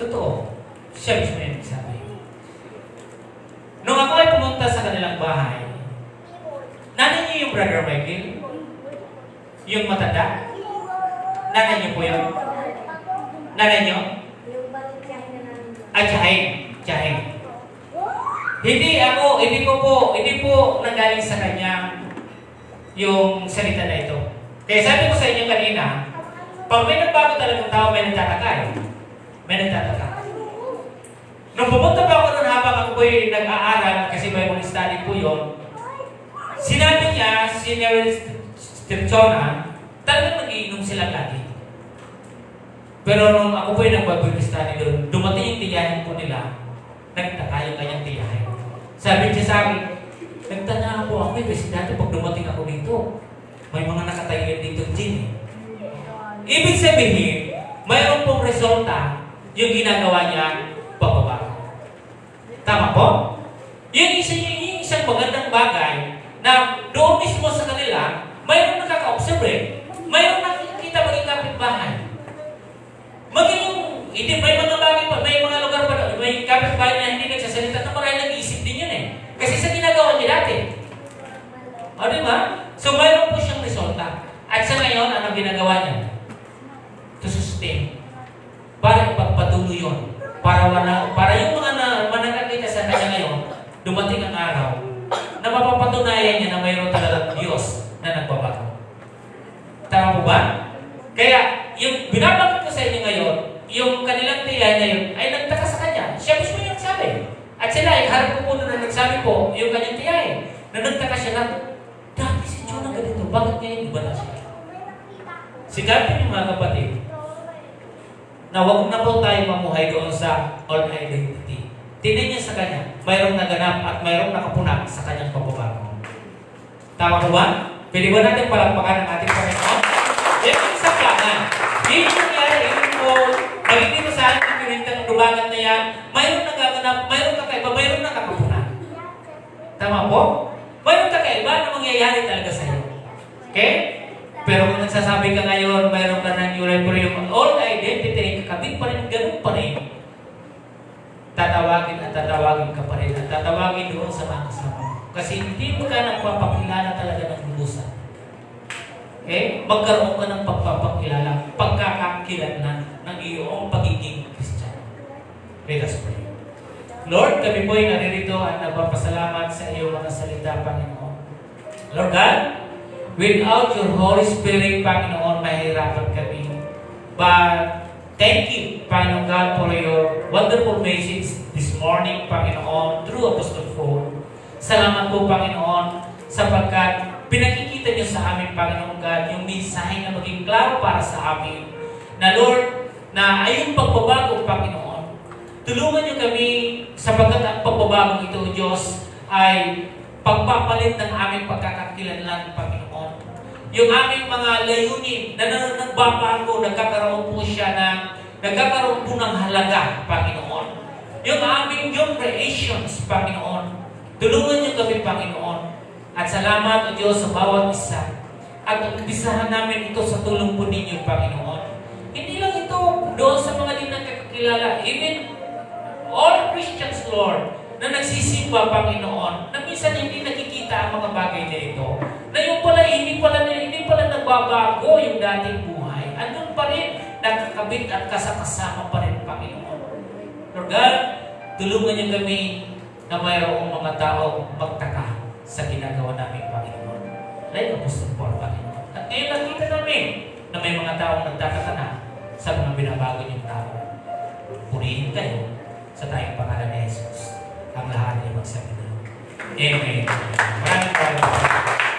Totoo. Siya mismo yung sabi. Nung ako ay pumunta sa kanilang bahay, nanay niyo yung Brother Michael? Yung matanda? Nanay niyo po yun? Nanay niyo? Tsahin. Hindi po nanggaling sa kanya yung salita na ito. Kaya sabi ko sa inyo kanina, pag may nagbago talagang tao, may nagtataka eh. May nagtataka. Nung pumunta pa ako nun habang ako po'y nag-aaral, kasi Bible study po yun, sinabi niya, Senior Stirchona, talagang nag-iinom sila lagi. Pero nung ako po'y nag-Bible study doon, dumating yung tiyahin po nila, nagtaka yung kanyang tiyahin. Sabi niya sa akin, nagtaka po ako kasi dati pag dumating ako dito, may mga nakatayo dito din eh. Ibig sabihin, mayroon pong resulta yung ginagawa niya pababa. Tama po? Yung isang magandang bagay na doon mismo sa kanila, mayroon nakaka-observe, mayroon nakikita maging kapitbahay. Hindi, may mga bagay pa, may mga lugar pa, may kapitbahay na hindi nagsasalita na marahil nag-iisip din yun eh. Kasi sa ginagawa niya dati. O, di ba? So, mayroon po siyang resulta. At sa ngayon, anong ginagawa niya? To sustain. Para ipagpatuloy yun. Para yung mga nakakita sa kanya ngayon, dumating ang araw na mapapatunayan niya na mayroon talagang Diyos na nagbabago. Tama po ba? Kaya, yung binabanggit ko sa inyo ngayon, yung kanilang tiyahin ngayon ay nagtaka sa kanya. Siya mismo yung nagsabi. At sila ay harap ko po na nagsabi po, yung kanyang tiyahin, na nagtaka siya na, dati si Jonah ganito, bakit ngayon iba na siya? Sigapin yung mga kapatid, na huwag na po tayo mamuhay doon sa old identity. Tingnan niya sa kanya, mayroong naganap at mayroong nakapunag sa kanyang pagbabago. Tama po ba? Pwede ba natin palakpakan ang ating Panginoon? Yan yung saklangan. Hindi yung nangyari, yung po, maging dito sa ating pinintang lubangan na yan, mayroong nagaganap, mayroong kakaiba, mayroong nakakapunag. Tama po? Mayroong kakaiba na mangyayari talaga sa iyo. Okay? Pero kung nagsasabi ka ngayon, mayroon ka ng new life, pero yung old identity, kakabit pa rin, ganun pa rin. Tatawagin at tatawagin ka pa rin at tatawagin doon sa mga kasama. Kasi hindi mo ka nagpapakilala talaga ng lulusan. Okay? Magkaroon ka ng pagpapakilala, pagkakakilanlan ng iyong pagiging Kristiyano. Let us pray. Lord, kami po'y naririto at nagpapasalamat sa iyong mga salita, Panginoon. Lord God, without your Holy Spirit, Panginoon, mahirapan kami. But thank you, Panginoon God, for your wonderful message this morning, Panginoon, through Apostle Paul. Salamat po, Panginoon, sapagkat pinakikita niyo sa amin, Panginoon God, yung mensahe na maging klaro para sa amin. Na Lord, na ayong pagbabago, Panginoon, tulungan niyo kami sapagkat ang pagbabagong ito, Diyos, ay pagpapalit ng aming pagkakakilanlan, Panginoon. Yung aming mga layunin na nagbabago, nagkakaroon po siya nagkakaroon po ng halaga, Panginoon. Yung aming yung creations, Panginoon. Tulungan niyo kami, Panginoon. At salamat, O Diyos, sa bawat isa. At umpisahan namin ito sa tulong po ninyo, Panginoon. Hindi lang ito doon sa mga di nakakakilala. Even all Christians, Lord, na nagsisimba, Panginoon, na minsan hindi nakikita ang mga bagay na ito. Na yung pala, hindi pala nagbabago yung dating buhay. Andun pa rin, nakakabit at kasakasama pa rin, Panginoon. Lord God, tulungan niyo kami na mayroong mga tao magtaka sa ginagawa namin, Panginoon. Like Apostle Paul, Panginoon. At ngayon nakita namin na may mga taong nagtataka na sa mga binabago niyong tao. Purihin kayo sa tayong pangalan ni Jesus. Ang lahat ay magsabi na. Amen.